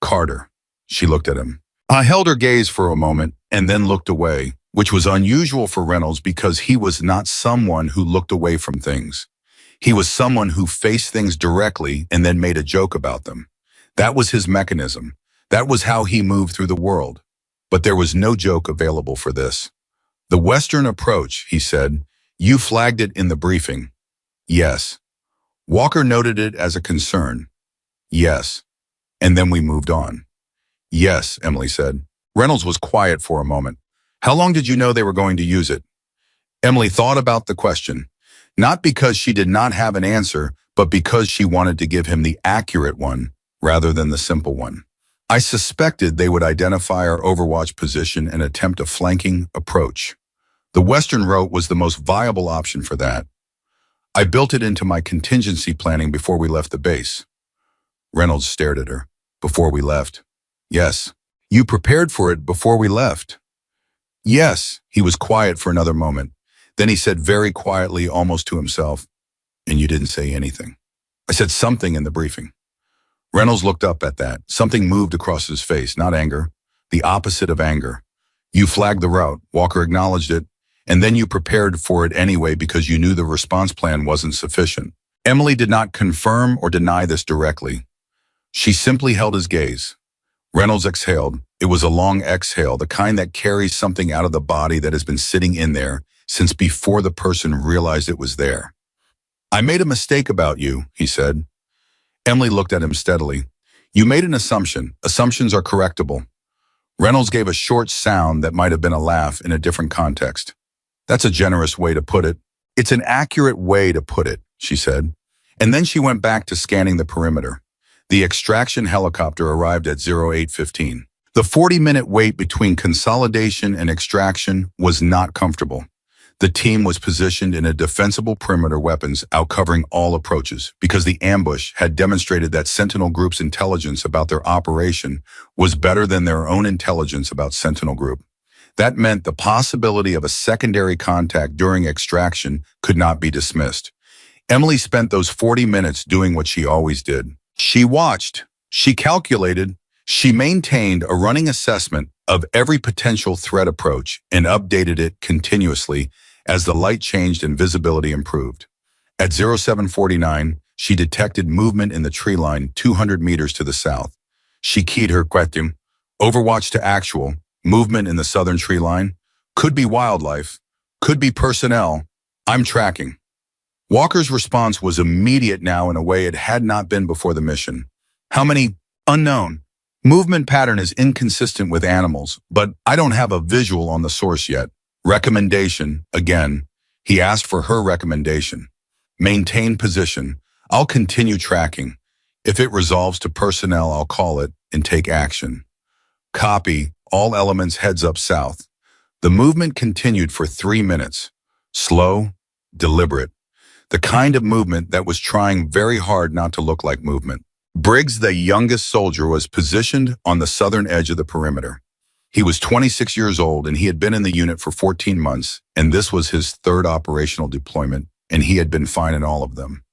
Carter. She looked at him. I held her gaze for a moment and then looked away, which was unusual for Reynolds because he was not someone who looked away from things. He was someone who faced things directly and then made a joke about them. That was his mechanism. That was how he moved through the world. But there was no joke available for this. The Western approach, he said. You flagged it in the briefing. Yes. Walker noted it as a concern. Yes. And then we moved on. Yes, Emily said. Reynolds was quiet for a moment. How long did you know they were going to use it? Emily thought about the question, not because she did not have an answer, but because she wanted to give him the accurate one rather than the simple one. I suspected they would identify our Overwatch position and attempt a flanking approach. The Western route was the most viable option for that. I built it into my contingency planning before we left the base. Reynolds stared at her. Before we left. Yes. You prepared for it before we left. Yes. He was quiet for another moment. Then he said very quietly, almost to himself, and you didn't say anything. I said something in the briefing. Reynolds looked up at that. Something moved across his face, not anger. The opposite of anger. You flagged the route. Walker acknowledged it. And then you prepared for it anyway because you knew the response plan wasn't sufficient. Emily did not confirm or deny this directly. She simply held his gaze. Reynolds exhaled. It was a long exhale, the kind that carries something out of the body that has been sitting in there since before the person realized it was there. I made a mistake about you, he said. Emily looked at him steadily. You made an assumption. Assumptions are correctable. Reynolds gave a short sound that might have been a laugh in a different context. That's a generous way to put it. It's an accurate way to put it, she said. And then she went back to scanning the perimeter. The extraction helicopter arrived at 08:15. The 40-minute wait between consolidation and extraction was not comfortable. The team was positioned in a defensible perimeter, weapons out covering all approaches, because the ambush had demonstrated that Sentinel Group's intelligence about their operation was better than their own intelligence about Sentinel Group. That meant the possibility of a secondary contact during extraction could not be dismissed. Emily spent those 40 minutes doing what she always did. She watched, she calculated, she maintained a running assessment of every potential threat approach and updated it continuously as the light changed and visibility improved. At 0749, she detected movement in the tree line 200 meters to the south. She keyed her question, Overwatch to actual, movement in the southern tree line, could be wildlife, could be personnel, I'm tracking. Walker's response was immediate now in a way it had not been before the mission. How many? Unknown. Movement pattern is inconsistent with animals, but I don't have a visual on the source yet. Recommendation, again. He asked for her recommendation. Maintain position. I'll continue tracking. If it resolves to personnel, I'll call it and take action. Copy. All elements heads up south. The movement continued for 3 minutes. Slow, deliberate. The kind of movement that was trying very hard not to look like movement. Briggs, the youngest soldier, was positioned on the southern edge of the perimeter. He was 26 years old and he had been in the unit for 14 months, and this was his third operational deployment, and he had been fine in all of them.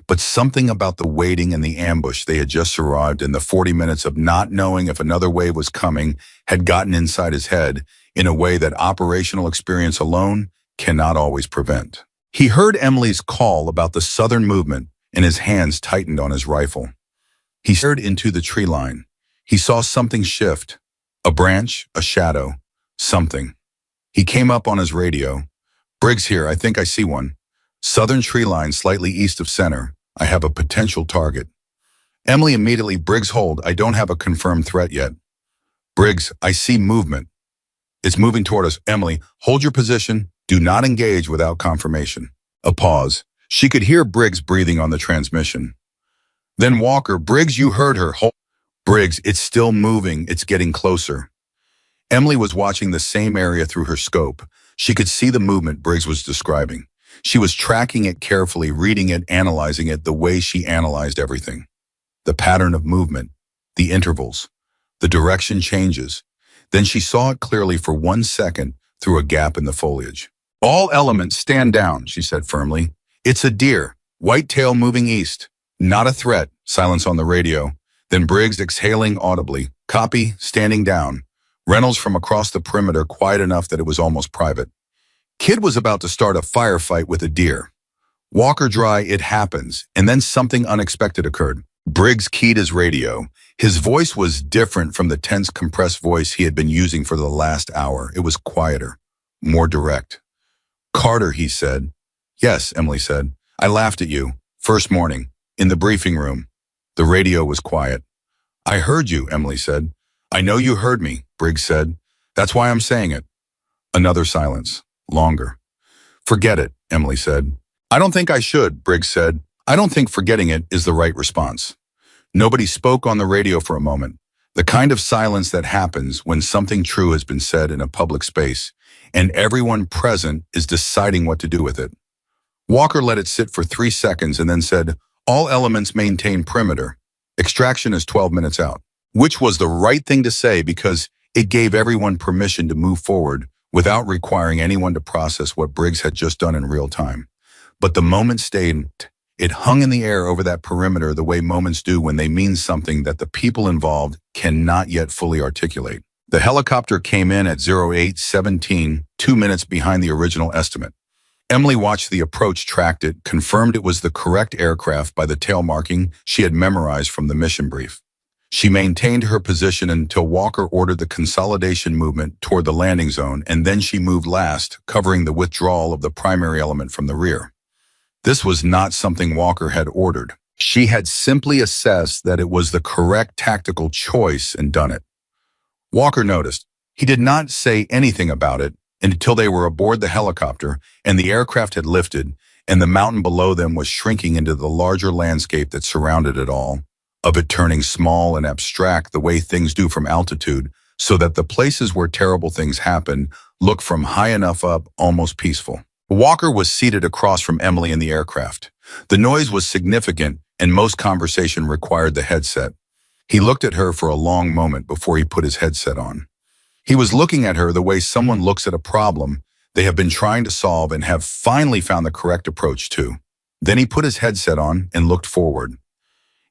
But something about the waiting and the ambush they had just survived and the 40 minutes of not knowing if another wave was coming had gotten inside his head in a way that operational experience alone cannot always prevent. He heard Emily's call about the southern movement and his hands tightened on his rifle. He stared into the tree line. He saw something shift. A branch, a shadow, something. He came up on his radio. Briggs here, I think I see one. Southern tree line slightly east of center. I have a potential target. Emily immediately, Briggs, hold, I don't have a confirmed threat yet. Briggs, I see movement. It's moving toward us. Emily, hold your position. Do not engage without confirmation. A pause. She could hear Briggs breathing on the transmission. Then Walker, Briggs, you heard her. Hold. Briggs, it's still moving. It's getting closer. Emily was watching the same area through her scope. She could see the movement Briggs was describing. She was tracking it carefully, reading it, analyzing it the way she analyzed everything. The pattern of movement, the intervals, the direction changes. Then she saw it clearly for 1 second through a gap in the foliage. All elements stand down, she said firmly. It's a deer, white tail moving east. Not a threat, silence on the radio. Then Briggs exhaling audibly. Copy, standing down. Reynolds from across the perimeter, quiet enough that it was almost private. Kid was about to start a firefight with a deer. Walker dry, it happens, and then something unexpected occurred. Briggs keyed his radio. His voice was different from the tense, compressed voice he had been using for the last hour. It was quieter, more direct. Carter, he said. Yes, Emily said. I laughed at you. First morning, in the briefing room. The radio was quiet. I heard you, Emily said. I know you heard me, Briggs said. That's why I'm saying it. Another silence. Longer. Forget it, Emily said. I don't think I should, Briggs said. I don't think forgetting it is the right response. Nobody spoke on the radio for a moment. The kind of silence that happens when something true has been said in a public space, and everyone present is deciding what to do with it. Walker let it sit for 3 seconds and then said, all elements maintain perimeter. Extraction is 12 minutes out. Which was the right thing to say because it gave everyone permission to move forward without requiring anyone to process what Briggs had just done in real time. But the moment stayed. It hung in the air over that perimeter the way moments do when they mean something that the people involved cannot yet fully articulate. The helicopter came in at 08:17, 2 minutes behind the original estimate. Emily watched the approach, tracked it, confirmed it was the correct aircraft by the tail marking she had memorized from the mission brief. She maintained her position until Walker ordered the consolidation movement toward the landing zone, and then she moved last, covering the withdrawal of the primary element from the rear. This was not something Walker had ordered. She had simply assessed that it was the correct tactical choice and done it. Walker noticed. He did not say anything about it until they were aboard the helicopter and the aircraft had lifted and the mountain below them was shrinking into the larger landscape that surrounded it all, of it turning small and abstract the way things do from altitude, so that the places where terrible things happen look from high enough up almost peaceful. Walker was seated across from Emily in the aircraft. The noise was significant and most conversation required the headset. He looked at her for a long moment before he put his headset on. He was looking at her the way someone looks at a problem they have been trying to solve and have finally found the correct approach to. Then he put his headset on and looked forward.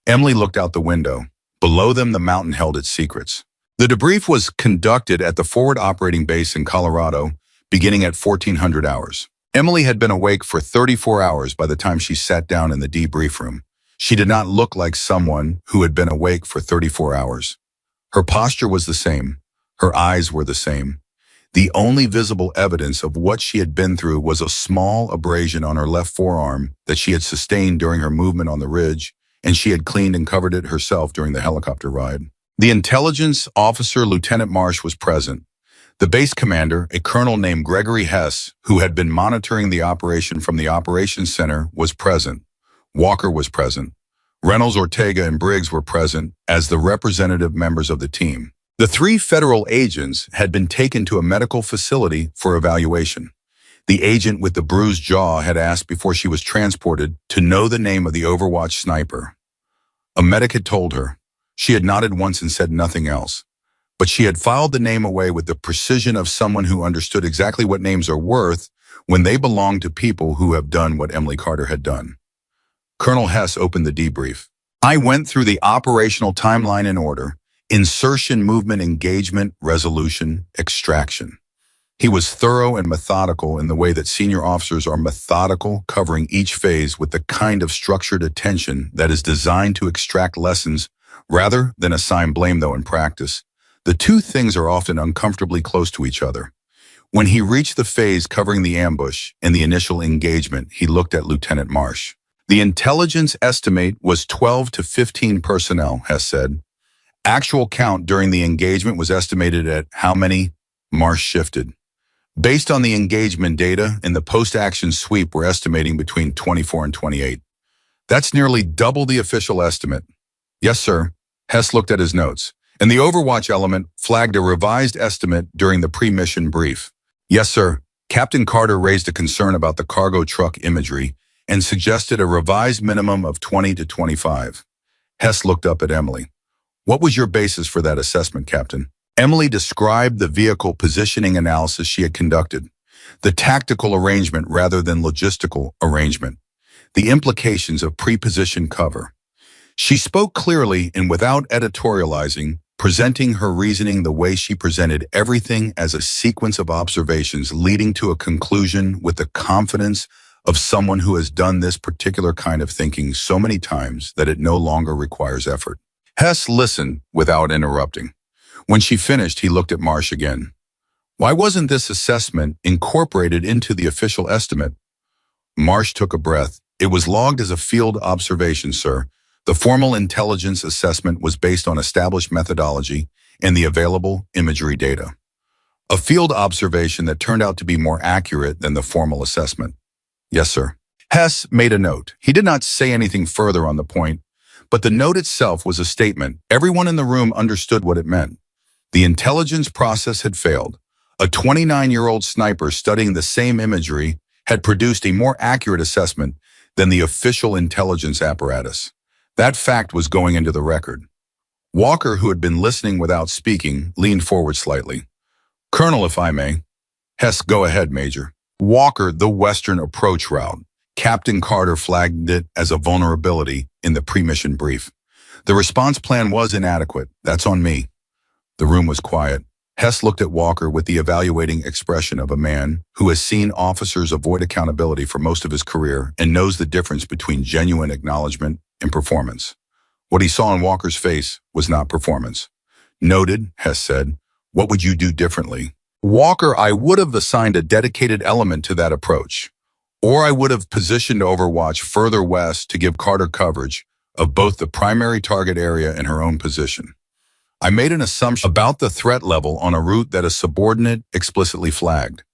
Emily looked out the window. Below them, the mountain held its secrets. The debrief was conducted at the forward operating base in Colorado, beginning at 1400 hours. Emily had been awake for 34 hours by the time she sat down in the debrief room. She did not look like someone who had been awake for 34 hours. Her posture was the same. Her eyes were the same. The only visible evidence of what she had been through was a small abrasion on her left forearm that she had sustained during her movement on the ridge, and she had cleaned and covered it herself during the helicopter ride. The intelligence officer, Lieutenant Marsh, was present. The base commander, a colonel named Gregory Hess, who had been monitoring the operation from the operations center, was present. Walker was present. Reynolds, Ortega, and Briggs were present as the representative members of the team. The 3 federal agents had been taken to a medical facility for evaluation. The agent with the bruised jaw had asked before she was transported to know the name of the Overwatch sniper. A medic had told her. She had nodded once and said nothing else. But she had filed the name away with the precision of someone who understood exactly what names are worth when they belong to people who have done what Emily Carter had done. Colonel Hess opened the debrief. I went through the operational timeline in order: insertion, movement, engagement, resolution, extraction. He was thorough and methodical in the way that senior officers are methodical, covering each phase with the kind of structured attention that is designed to extract lessons rather than assign blame, though in practice. The two things are often uncomfortably close to each other. When he reached the phase covering the ambush and the initial engagement, he looked at Lieutenant Marsh. The intelligence estimate was 12 to 15 personnel, Hess said. Actual count during the engagement was estimated at how many? Marsh shifted. Based on the engagement data and the post-action sweep, we're estimating between 24 and 28. That's nearly double the official estimate. Yes, sir. Hess looked at his notes, and the Overwatch element flagged a revised estimate during the pre-mission brief. Yes, sir. Captain Carter raised a concern about the cargo truck imagery and suggested a revised minimum of 20 to 25. Hess looked up at Emily. What was your basis for that assessment, Captain? Emily described the vehicle positioning analysis she had conducted, the tactical arrangement rather than logistical arrangement, the implications of pre-positioned cover. She spoke clearly and without editorializing, presenting her reasoning the way she presented everything as a sequence of observations leading to a conclusion with the confidence of someone who has done this particular kind of thinking so many times that it no longer requires effort. Hess listened without interrupting. When she finished, he looked at Marsh again. Why wasn't this assessment incorporated into the official estimate? Marsh took a breath. It was logged as a field observation, sir. The formal intelligence assessment was based on established methodology and the available imagery data. A field observation that turned out to be more accurate than the formal assessment. Yes, sir. Hess made a note. He did not say anything further on the point, but the note itself was a statement. Everyone in the room understood what it meant. The intelligence process had failed. A 29-year-old sniper studying the same imagery had produced a more accurate assessment than the official intelligence apparatus. That fact was going into the record. Walker, who had been listening without speaking, leaned forward slightly. Colonel, if I may. Hess, go ahead, Major. Walker, the Western approach route. Captain Carter flagged it as a vulnerability in the pre-mission brief. The response plan was inadequate. That's on me. The room was quiet. Hess looked at Walker with the evaluating expression of a man who has seen officers avoid accountability for most of his career and knows the difference between genuine acknowledgement and performance. What he saw in Walker's face was not performance. Noted, Hess said. What would you do differently? Walker, I would have assigned a dedicated element to that approach. Or I would have positioned Overwatch further west to give Carter coverage of both the primary target area and her own position. I made an assumption about the threat level on a route that a subordinate explicitly flagged.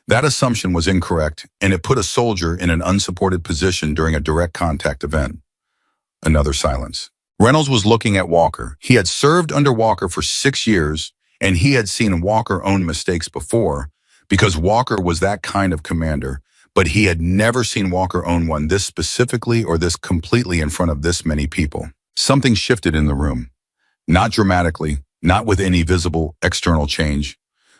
That assumption was incorrect, and it put a soldier in an unsupported position during a direct contact event. Another silence. Reynolds was looking at Walker. He had served under Walker for 6 years, and he had seen Walker own mistakes before because Walker was that kind of commander, but he had never seen Walker own one this specifically or this completely in front of this many people. Something shifted in the room. Not dramatically, not with any visible external change,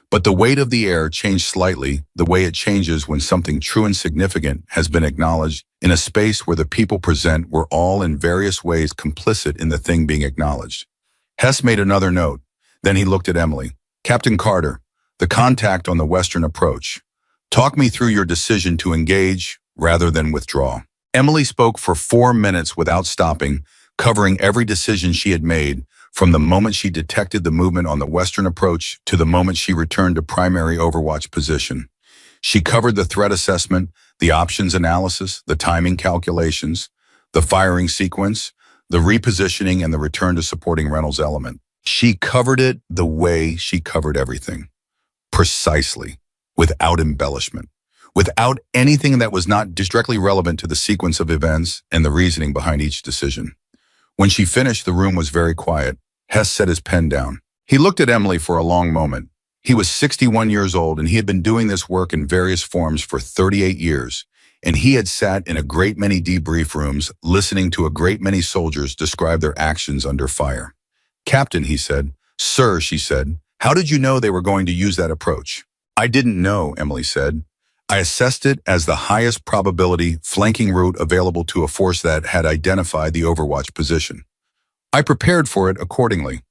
but the weight of the air changed slightly, the way it changes when something true and significant has been acknowledged in a space where the people present were all in various ways complicit in the thing being acknowledged. Hess made another note. Then he looked at Emily. Captain Carter, the contact on the Western approach. Talk me through your decision to engage rather than withdraw. Emily spoke for 4 minutes without stopping, covering every decision she had made, from the moment she detected the movement on the Western approach to the moment she returned to primary Overwatch position. She covered the threat assessment, the options analysis, the timing calculations, the firing sequence, the repositioning, and the return to supporting Reynolds element. She covered it the way she covered everything. Precisely, without embellishment, without anything that was not directly relevant to the sequence of events and the reasoning behind each decision. When she finished, the room was very quiet. Hess set his pen down. He looked at Emily for a long moment. He was 61 years old, and he had been doing this work in various forms for 38 years, and he had sat in a great many debrief rooms listening to a great many soldiers describe their actions under fire. Captain, he said. Sir, she said, how did you know they were going to use that approach? I didn't know, Emily said. I assessed it as the highest probability flanking route available to a force that had identified the Overwatch position. I prepared for it accordingly.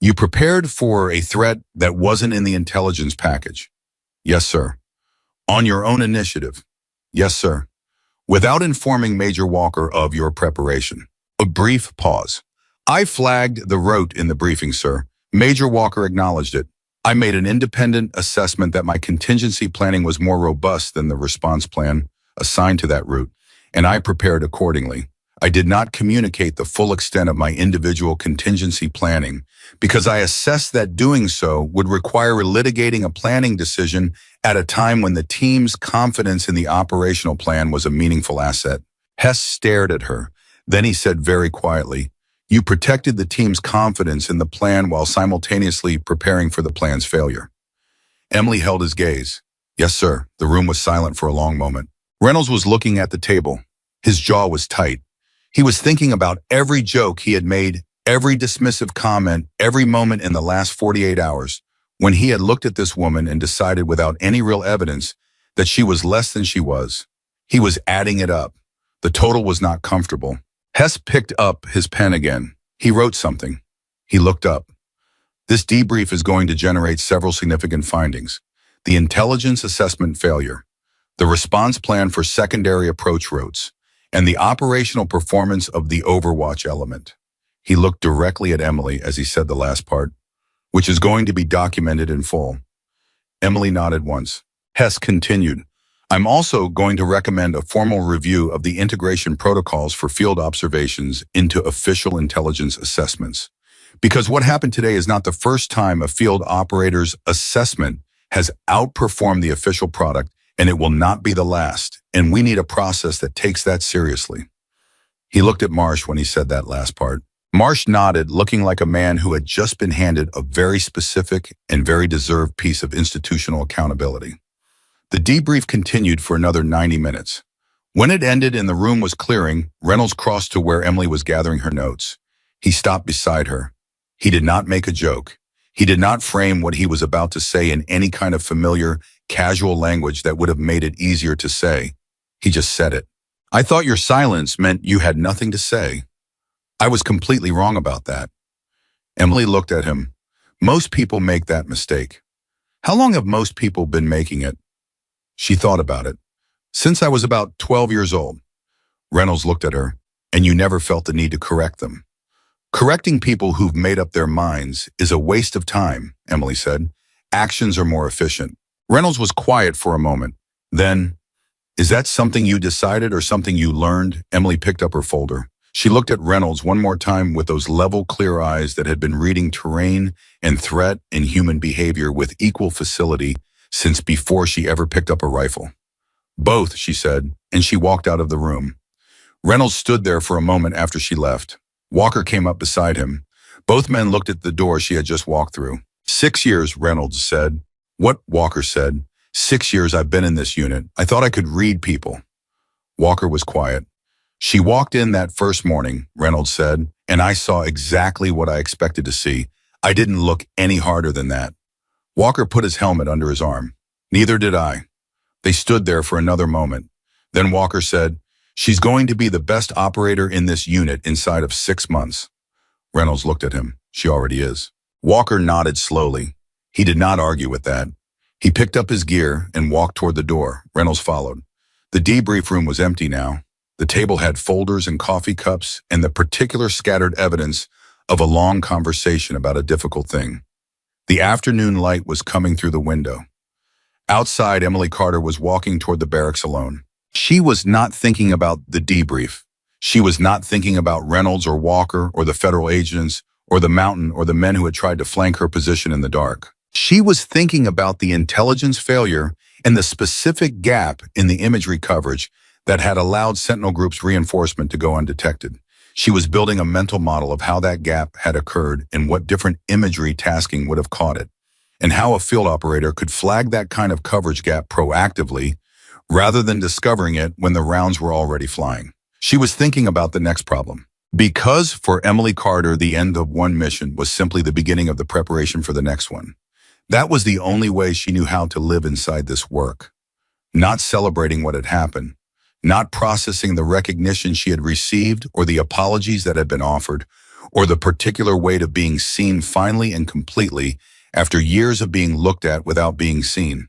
You prepared for a threat that wasn't in the intelligence package? Yes, sir. On your own initiative? Yes, sir. Without informing Major Walker of your preparation? A brief pause. I flagged the route in the briefing, sir. Major Walker acknowledged it. I made an independent assessment that my contingency planning was more robust than the response plan assigned to that route, and I prepared accordingly. I did not communicate the full extent of my individual contingency planning because I assessed that doing so would require litigating a planning decision at a time when the team's confidence in the operational plan was a meaningful asset. Hess stared at her. Then he said very quietly, You protected the team's confidence in the plan while simultaneously preparing for the plan's failure. Emily held his gaze. Yes, sir. The room was silent for a long moment. Reynolds was looking at the table. His jaw was tight. He was thinking about every joke he had made, every dismissive comment, every moment in the last 48 hours, when he had looked at this woman and decided without any real evidence that she was less than she was. He was adding it up. The total was not comfortable. Hess picked up his pen again. He wrote something. He looked up. This debrief is going to generate several significant findings. The intelligence assessment failure, the response plan for secondary approach routes, and the operational performance of the Overwatch element. He looked directly at Emily as he said the last part, which is going to be documented in full. Emily nodded once. Hess continued. I'm also going to recommend a formal review of the integration protocols for field observations into official intelligence assessments. Because what happened today is not the first time a field operator's assessment has outperformed the official product, and it will not be the last, and we need a process that takes that seriously. He looked at Marsh when he said that last part. Marsh nodded, looking like a man who had just been handed a very specific and very deserved piece of institutional accountability. The debrief continued for another 90 minutes. When it ended and the room was clearing, Reynolds crossed to where Emily was gathering her notes. He stopped beside her. He did not make a joke. He did not frame what he was about to say in any kind of familiar, casual language that would have made it easier to say. He just said it. I thought your silence meant you had nothing to say. I was completely wrong about that. Emily looked at him. Most people make that mistake. How long have most people been making it? She thought about it. Since I was about 12 years old. Reynolds looked at her. And you never felt the need to correct them. Correcting people who've made up their minds is a waste of time, Emily said. Actions are more efficient. Reynolds was quiet for a moment. Then, is that something you decided or something you learned? Emily picked up her folder. She looked at Reynolds one more time with those level, clear eyes that had been reading terrain and threat and human behavior with equal facility since before she ever picked up a rifle. Both, she said, and she walked out of the room. Reynolds stood there for a moment after she left. Walker came up beside him. Both men looked at the door she had just walked through. 6 years, Reynolds said. What? Walker said. 6 years I've been in this unit. I thought I could read people. Walker was quiet. She walked in that first morning, Reynolds said, and I saw exactly what I expected to see. I didn't look any harder than that. Walker put his helmet under his arm. Neither did I. They stood there for another moment. Then Walker said, she's going to be the best operator in this unit inside of 6 months. Reynolds looked at him. She already is. Walker nodded slowly. He did not argue with that. He picked up his gear and walked toward the door. Reynolds followed. The debrief room was empty now. The table had folders and coffee cups and the particular scattered evidence of a long conversation about a difficult thing. The afternoon light was coming through the window. Outside, Emily Carter was walking toward the barracks alone. She was not thinking about the debrief. She was not thinking about Reynolds or Walker or the federal agents or the mountain or the men who had tried to flank her position in the dark. She was thinking about the intelligence failure and the specific gap in the imagery coverage that had allowed Sentinel Group's reinforcement to go undetected. She was building a mental model of how that gap had occurred and what different imagery tasking would have caught it, and how a field operator could flag that kind of coverage gap proactively rather than discovering it when the rounds were already flying. She was thinking about the next problem. Because for Emily Carter, the end of one mission was simply the beginning of the preparation for the next one. That was the only way she knew how to live inside this work. Not celebrating what had happened, not processing the recognition she had received or the apologies that had been offered, or the particular weight of being seen finally and completely after years of being looked at without being seen.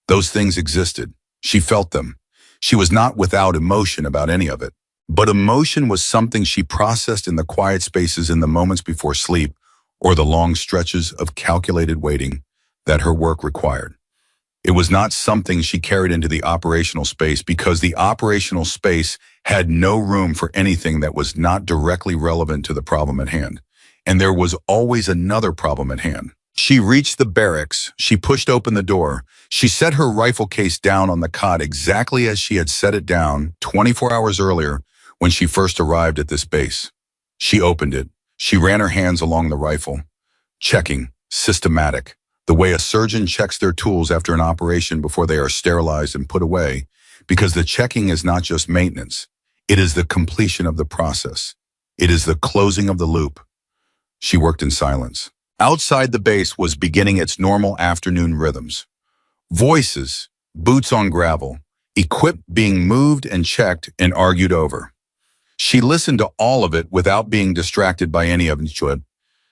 Those things existed. She felt them. She was not without emotion about any of it. But emotion was something she processed in the quiet spaces in the moments before sleep or the long stretches of calculated waiting that her work required. It was not something she carried into the operational space because the operational space had no room for anything that was not directly relevant to the problem at hand. And there was always another problem at hand. She reached the barracks. She pushed open the door. She set her rifle case down on the cot exactly as she had set it down 24 hours earlier when she first arrived at this base. She opened it. She ran her hands along the rifle, checking, systematic, the way a surgeon checks their tools after an operation before they are sterilized and put away, because the checking is not just maintenance. It is the completion of the process. It is the closing of the loop. She worked in silence. Outside the base was beginning its normal afternoon rhythms. Voices, boots on gravel, equipment being moved and checked and argued over. She listened to all of it without being distracted by any of it.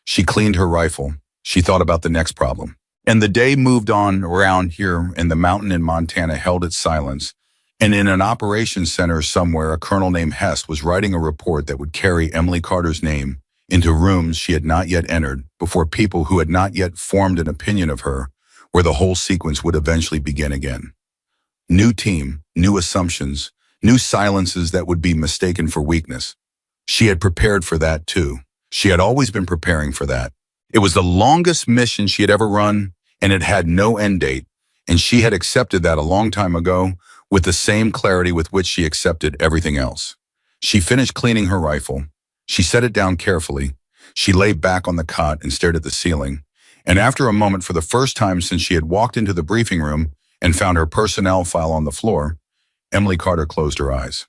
She cleaned her rifle. She thought about the next problem. And the day moved on around here, and the mountain in Montana held its silence. And in an operations center somewhere, a colonel named Hess was writing a report that would carry Emily Carter's name into rooms she had not yet entered, before people who had not yet formed an opinion of her, where the whole sequence would eventually begin again. New team, new assumptions, new silences that would be mistaken for weakness. She had prepared for that too. She had always been preparing for that. It was the longest mission she had ever run, and it had no end date, and she had accepted that a long time ago with the same clarity with which she accepted everything else. She finished cleaning her rifle. She set it down carefully. She lay back on the cot and stared at the ceiling, and after a moment, for the first time since she had walked into the briefing room and found her personnel file on the floor, Emily Carter closed her eyes.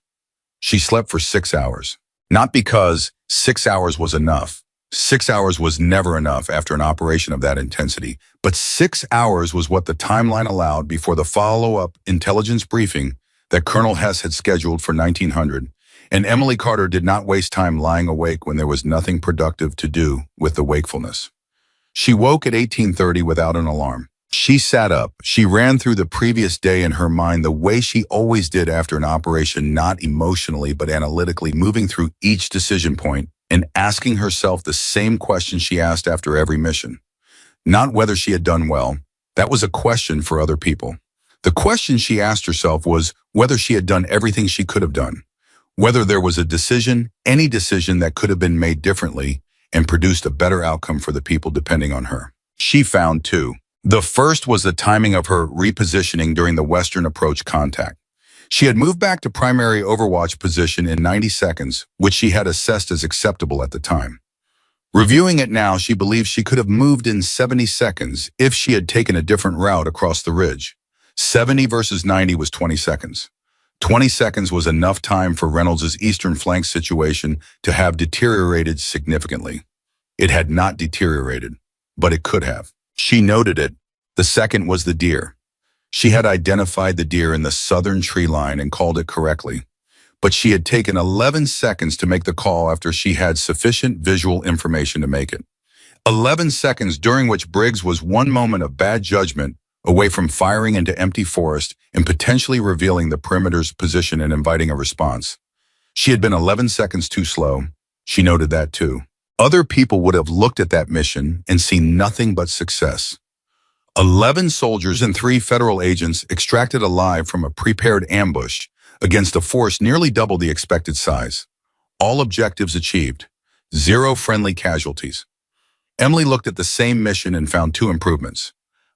She slept for 6 hours. Not because 6 hours was enough. 6 hours was never enough after an operation of that intensity, but 6 hours was what the timeline allowed before the follow-up intelligence briefing that Colonel Hess had scheduled for 1900, and Emily Carter did not waste time lying awake when there was nothing productive to do with the wakefulness. She woke at 18:30 without an alarm. She sat up. She ran through the previous day in her mind the way she always did after an operation, not emotionally but analytically, moving through each decision point and asking herself the same question she asked after every mission. Not whether she had done well. That was a question for other people. The question she asked herself was whether she had done everything she could have done. Whether there was a decision, any decision that could have been made differently and produced a better outcome for the people depending on her. She found two. The first was the timing of her repositioning during the Western approach contact. She had moved back to primary overwatch position in 90 seconds, which she had assessed as acceptable at the time. Reviewing it now, she believes she could have moved in 70 seconds if she had taken a different route across the ridge. 70 versus 90 was 20 seconds. 20 seconds was enough time for Reynolds' eastern flank situation to have deteriorated significantly. It had not deteriorated, but it could have. She noted it. The second was the deer. She had identified the deer in the southern tree line and called it correctly, but she had taken 11 seconds to make the call after she had sufficient visual information to make it. 11 seconds during which Briggs was one moment of bad judgment away from firing into empty forest and potentially revealing the perimeter's position and inviting a response. She had been 11 seconds too slow. She noted that too. Other people would have looked at that mission and seen nothing but success. 11 soldiers and 3 federal agents extracted alive from a prepared ambush against a force nearly double the expected size. All objectives achieved. 0 friendly casualties. Emily looked at the same mission and found 2 improvements.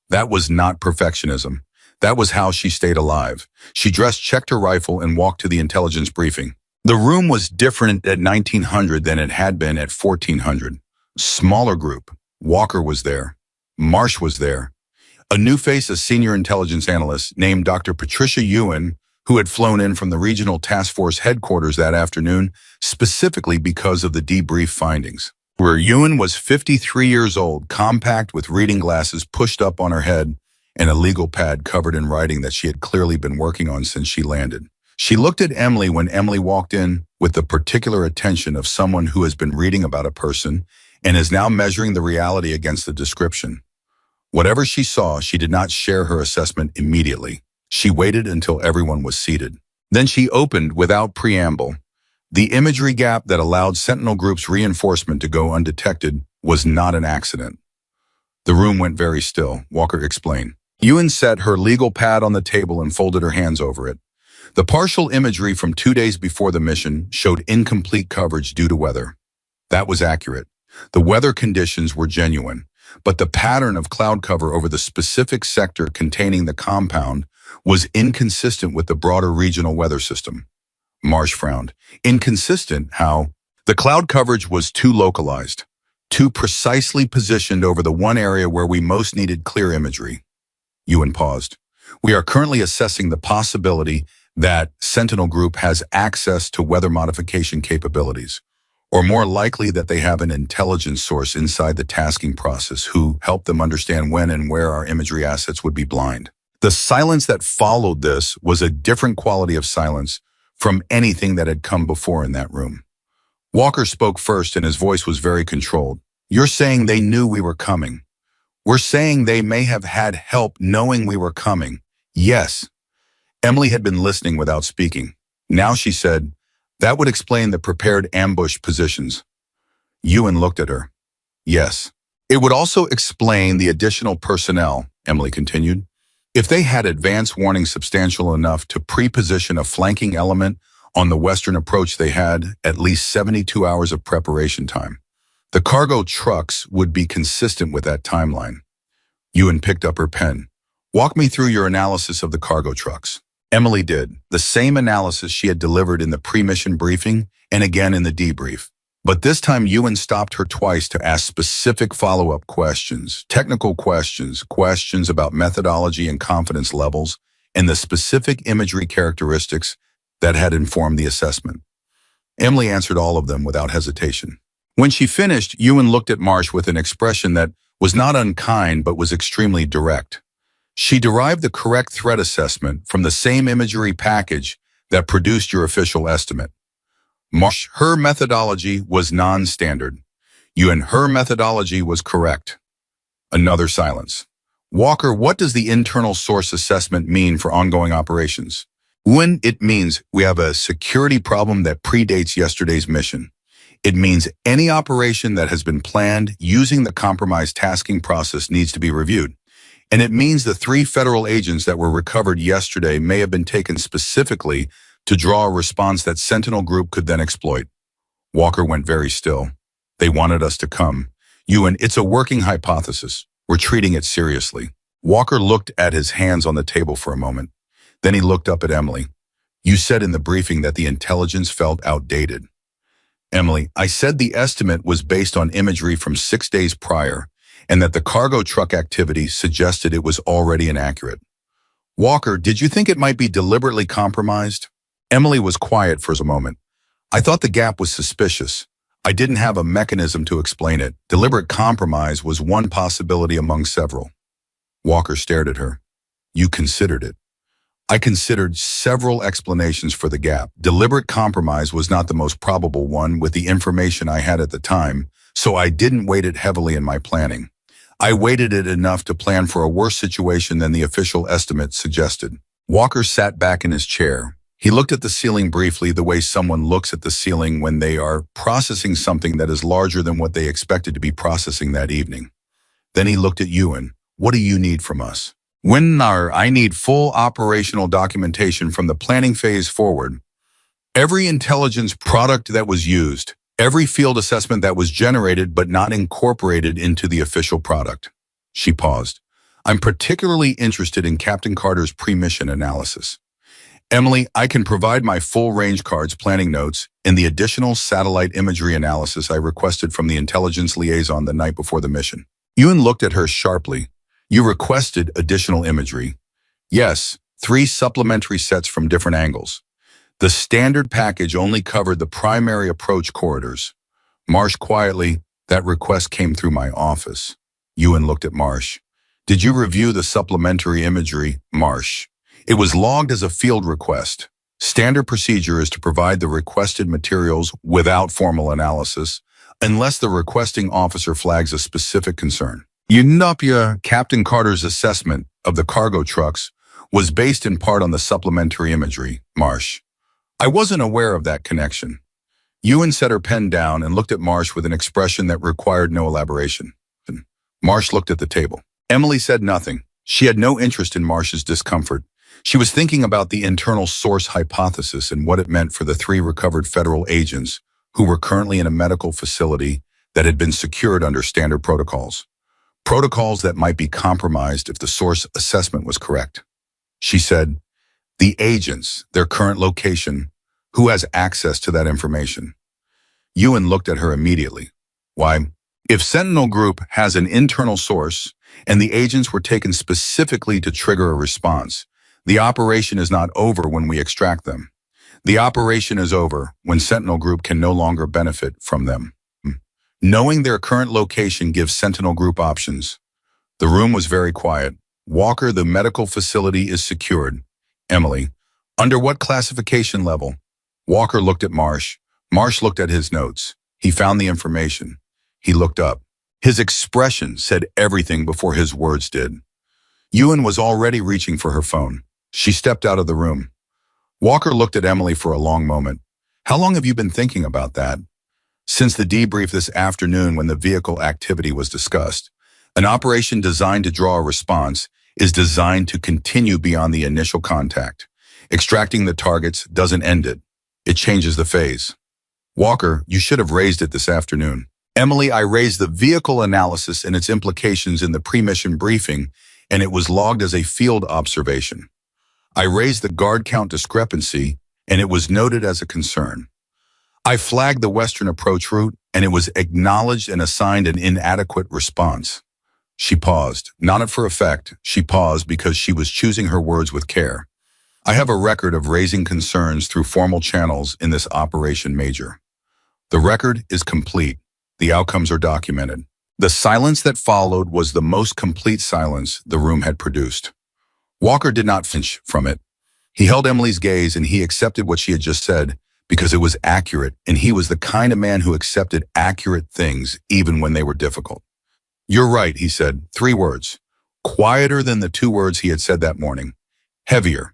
That was not perfectionism. That was how she stayed alive. She checked her rifle and walked to the intelligence briefing. The room was different at 1900 than it had been at 1400. Smaller group. Walker was there. Marsh was there. A new face, a senior intelligence analyst named Dr. Patricia Ewan, who had flown in from the regional task force headquarters that afternoon, specifically because of the debrief findings. Where Ewan was 53 years old, compact with reading glasses pushed up on her head, and a legal pad covered in writing that she had clearly been working on since she landed. She looked at Emily when Emily walked in with the particular attention of someone who has been reading about a person and is now measuring the reality against the description. Whatever she saw, she did not share her assessment immediately. She waited until everyone was seated. Then she opened, without preamble. The imagery gap that allowed Sentinel Group's reinforcement to go undetected was not an accident. The room went very still, Walker explained. Ewan set her legal pad on the table and folded her hands over it. The partial imagery from 2 days before the mission showed incomplete coverage due to weather. That was accurate. The weather conditions were genuine, but the pattern of cloud cover over the specific sector containing the compound was inconsistent with the broader regional weather system. Marsh frowned. Inconsistent? How? The cloud coverage was too localized, too precisely positioned over the one area where we most needed clear imagery. Ewan paused. We are currently assessing the possibility that Sentinel Group has access to weather modification capabilities, or more likely that they have an intelligence source inside the tasking process who help them understand when and where our imagery assets would be blind. The silence that followed this was a different quality of silence from anything that had come before in that room. Walker spoke first and his voice was very controlled. You're saying they knew we were coming. We're saying they may have had help knowing we were coming. Yes. Emily had been listening without speaking. Now she said, that would explain the prepared ambush positions. Ewan looked at her. Yes. It would also explain the additional personnel, Emily continued. If they had advance warning substantial enough to pre-position a flanking element on the western approach, they had at least 72 hours of preparation time. The cargo trucks would be consistent with that timeline. Ewan picked up her pen. Walk me through your analysis of the cargo trucks. Emily did, the same analysis she had delivered in the pre-mission briefing and again in the debrief. But this time Ewan stopped her twice to ask specific follow-up questions, technical questions, questions about methodology and confidence levels, and the specific imagery characteristics that had informed the assessment. Emily answered all of them without hesitation. When she finished, Ewan looked at Marsh with an expression that was not unkind but was extremely direct. She derived the correct threat assessment from the same imagery package that produced your official estimate. Marsh, her methodology was non-standard. Ewan, her methodology was correct. Another silence. Walker, what does the internal source assessment mean for ongoing operations? Ewan, it means we have a security problem that predates yesterday's mission. It means any operation that has been planned using the compromised tasking process needs to be reviewed. And it means the 3 federal agents that were recovered yesterday may have been taken specifically to draw a response that Sentinel Group could then exploit. Walker went very still. They wanted us to come. Ewan, it's a working hypothesis. We're treating it seriously. Walker looked at his hands on the table for a moment. Then he looked up at Emily. You said in the briefing that the intelligence felt outdated. Emily, I said the estimate was based on imagery from 6 days prior, and that the cargo truck activity suggested it was already inaccurate. Walker, did you think it might be deliberately compromised? Emily was quiet for a moment. I thought the gap was suspicious. I didn't have a mechanism to explain it. Deliberate compromise was one possibility among several. Walker stared at her. You considered it. I considered several explanations for the gap. Deliberate compromise was not the most probable one with the information I had at the time, so I didn't weight it heavily in my planning. I weighted it enough to plan for a worse situation than the official estimate suggested. Walker sat back in his chair. He looked at the ceiling briefly, the way someone looks at the ceiling when they are processing something that is larger than what they expected to be processing that evening. Then he looked at Ewan. What do you need from us? I need full operational documentation from the planning phase forward. Every intelligence product that was used, every field assessment that was generated but not incorporated into the official product. She paused. I'm particularly interested in Captain Carter's pre-mission analysis. Emily, I can provide my full range cards, planning notes, and the additional satellite imagery analysis I requested from the intelligence liaison the night before the mission. Ewan looked at her sharply. You requested additional imagery. Yes, 3 supplementary sets from different angles. The standard package only covered the primary approach corridors. Marsh quietly, that request came through my office. Ewan looked at Marsh. Did you review the supplementary imagery, Marsh? It was logged as a field request. Standard procedure is to provide the requested materials without formal analysis, unless the requesting officer flags a specific concern. Captain Carter's assessment of the cargo trucks was based in part on the supplementary imagery, Marsh. I wasn't aware of that connection. Ewan set her pen down and looked at Marsh with an expression that required no elaboration. Marsh looked at the table. Emily said nothing. She had no interest in Marsh's discomfort. She was thinking about the internal source hypothesis and what it meant for the 3 recovered federal agents who were currently in a medical facility that had been secured under standard protocols. Protocols that might be compromised if the source assessment was correct. She said, the agents, their current location, who has access to that information? Ewan looked at her immediately. Why? If Sentinel Group has an internal source and the agents were taken specifically to trigger a response, the operation is not over when we extract them. The operation is over when Sentinel Group can no longer benefit from them. Knowing their current location gives Sentinel Group options. The room was very quiet. Walker, the medical facility is secured. Emily, under what classification level? Walker looked at Marsh. Marsh looked at his notes. He found the information. He looked up. His expression said everything before his words did. Ewan was already reaching for her phone. She stepped out of the room. Walker looked at Emily for a long moment. How long have you been thinking about that? Since the debrief this afternoon when the vehicle activity was discussed. An operation designed to draw a response is designed to continue beyond the initial contact. Extracting the targets doesn't end it. It changes the phase. Walker, you should have raised it this afternoon. Emily, I raised the vehicle analysis and its implications in the pre-mission briefing, and it was logged as a field observation. I raised the guard count discrepancy, and it was noted as a concern. I flagged the Western approach route, and it was acknowledged and assigned an inadequate response. She paused, not for effect. She paused because she was choosing her words with care. I have a record of raising concerns through formal channels in this Operation Major. The record is complete. The outcomes are documented. The silence that followed was the most complete silence the room had produced. Walker did not flinch from it. He held Emily's gaze and he accepted what she had just said because it was accurate, and he was the kind of man who accepted accurate things even when they were difficult. You're right, he said. 3 words. Quieter than the 2 words he had said that morning. Heavier.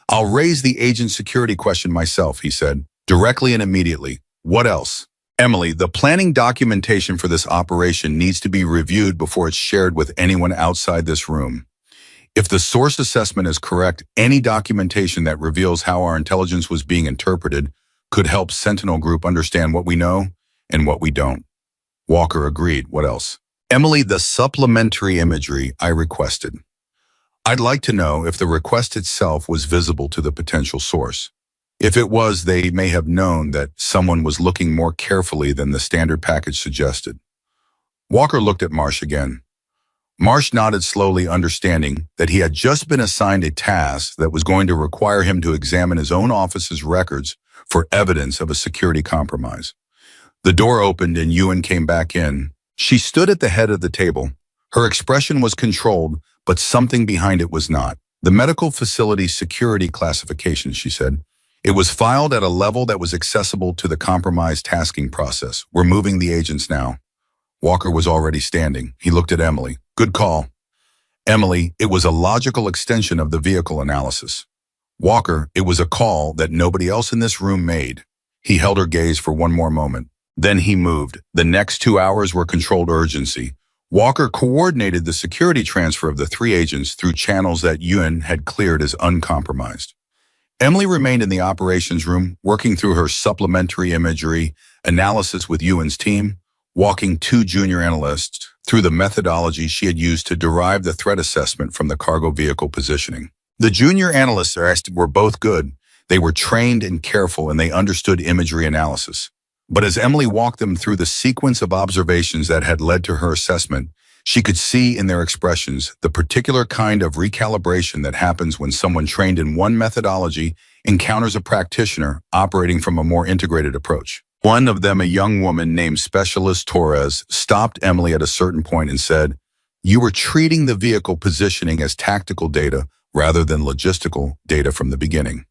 I'll raise the agent security question myself, he said, directly and immediately. What else? Emily, the planning documentation for this operation needs to be reviewed before it's shared with anyone outside this room. If the source assessment is correct, any documentation that reveals how our intelligence was being interpreted could help Sentinel Group understand what we know and what we don't. Walker agreed. What else? Emily, the supplementary imagery I requested. I'd like to know if the request itself was visible to the potential source. If it was, they may have known that someone was looking more carefully than the standard package suggested. Walker looked at Marsh again. Marsh nodded slowly, understanding that he had just been assigned a task that was going to require him to examine his own office's records for evidence of a security compromise. The door opened and Ewan came back in. She stood at the head of the table. Her expression was controlled, but something behind it was not. The medical facility security classification, she said. It was filed at a level that was accessible to the compromised tasking process. We're moving the agents now. Walker was already standing. He looked at Emily. Good call. Emily, it was a logical extension of the vehicle analysis. Walker, it was a call that nobody else in this room made. He held her gaze for one more moment. Then he moved. The next 2 hours were controlled urgency. Walker coordinated the security transfer of the 3 agents through channels that Ewan had cleared as uncompromised. Emily remained in the operations room, working through her supplementary imagery analysis with Ewan's team, walking 2 junior analysts through the methodology she had used to derive the threat assessment from the cargo vehicle positioning. The junior analysts were both good. They were trained and careful, and they understood imagery analysis. But as Emily walked them through the sequence of observations that had led to her assessment, she could see in their expressions the particular kind of recalibration that happens when someone trained in one methodology encounters a practitioner operating from a more integrated approach. One of them, a young woman named Specialist Torres, stopped Emily at a certain point and said, "You were treating the vehicle positioning as tactical data rather than logistical data from the beginning."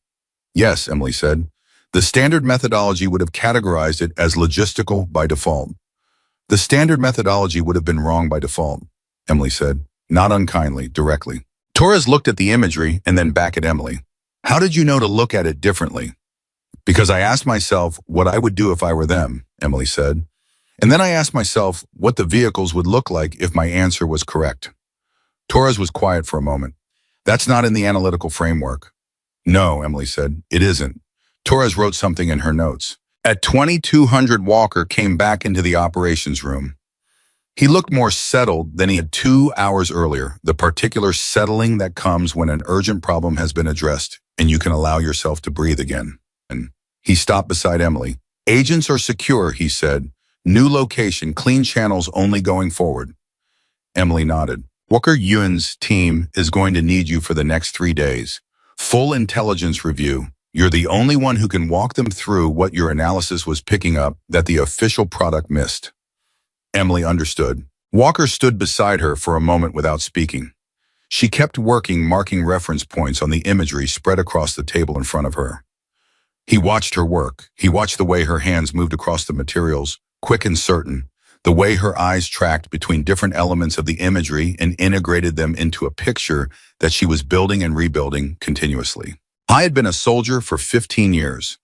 "Yes," Emily said. "The standard methodology would have categorized it as logistical by default." "The standard methodology would have been wrong by default," Emily said, not unkindly, directly. Torres looked at the imagery and then back at Emily. "How did you know to look at it differently?" "Because I asked myself what I would do if I were them," Emily said. "And then I asked myself what the vehicles would look like if my answer was correct." Torres was quiet for a moment. "That's not in the analytical framework." "No," Emily said, "it isn't." Torres wrote something in her notes. At 2200, Walker came back into the operations room. He looked more settled than he had 2 hours earlier, the particular settling that comes when an urgent problem has been addressed and you can allow yourself to breathe again. And he stopped beside Emily. Agents are secure, he said. New location, clean channels only going forward. Emily nodded. Walker Yuan's team is going to need you for the next 3 days. Full intelligence review. You're the only one who can walk them through what your analysis was picking up that the official product missed. Emily understood. Walker stood beside her for a moment without speaking. She kept working, marking reference points on the imagery spread across the table in front of her. He watched her work. He watched the way her hands moved across the materials, quick and certain, the way her eyes tracked between different elements of the imagery and integrated them into a picture that she was building and rebuilding continuously. I had been a soldier for 15 years.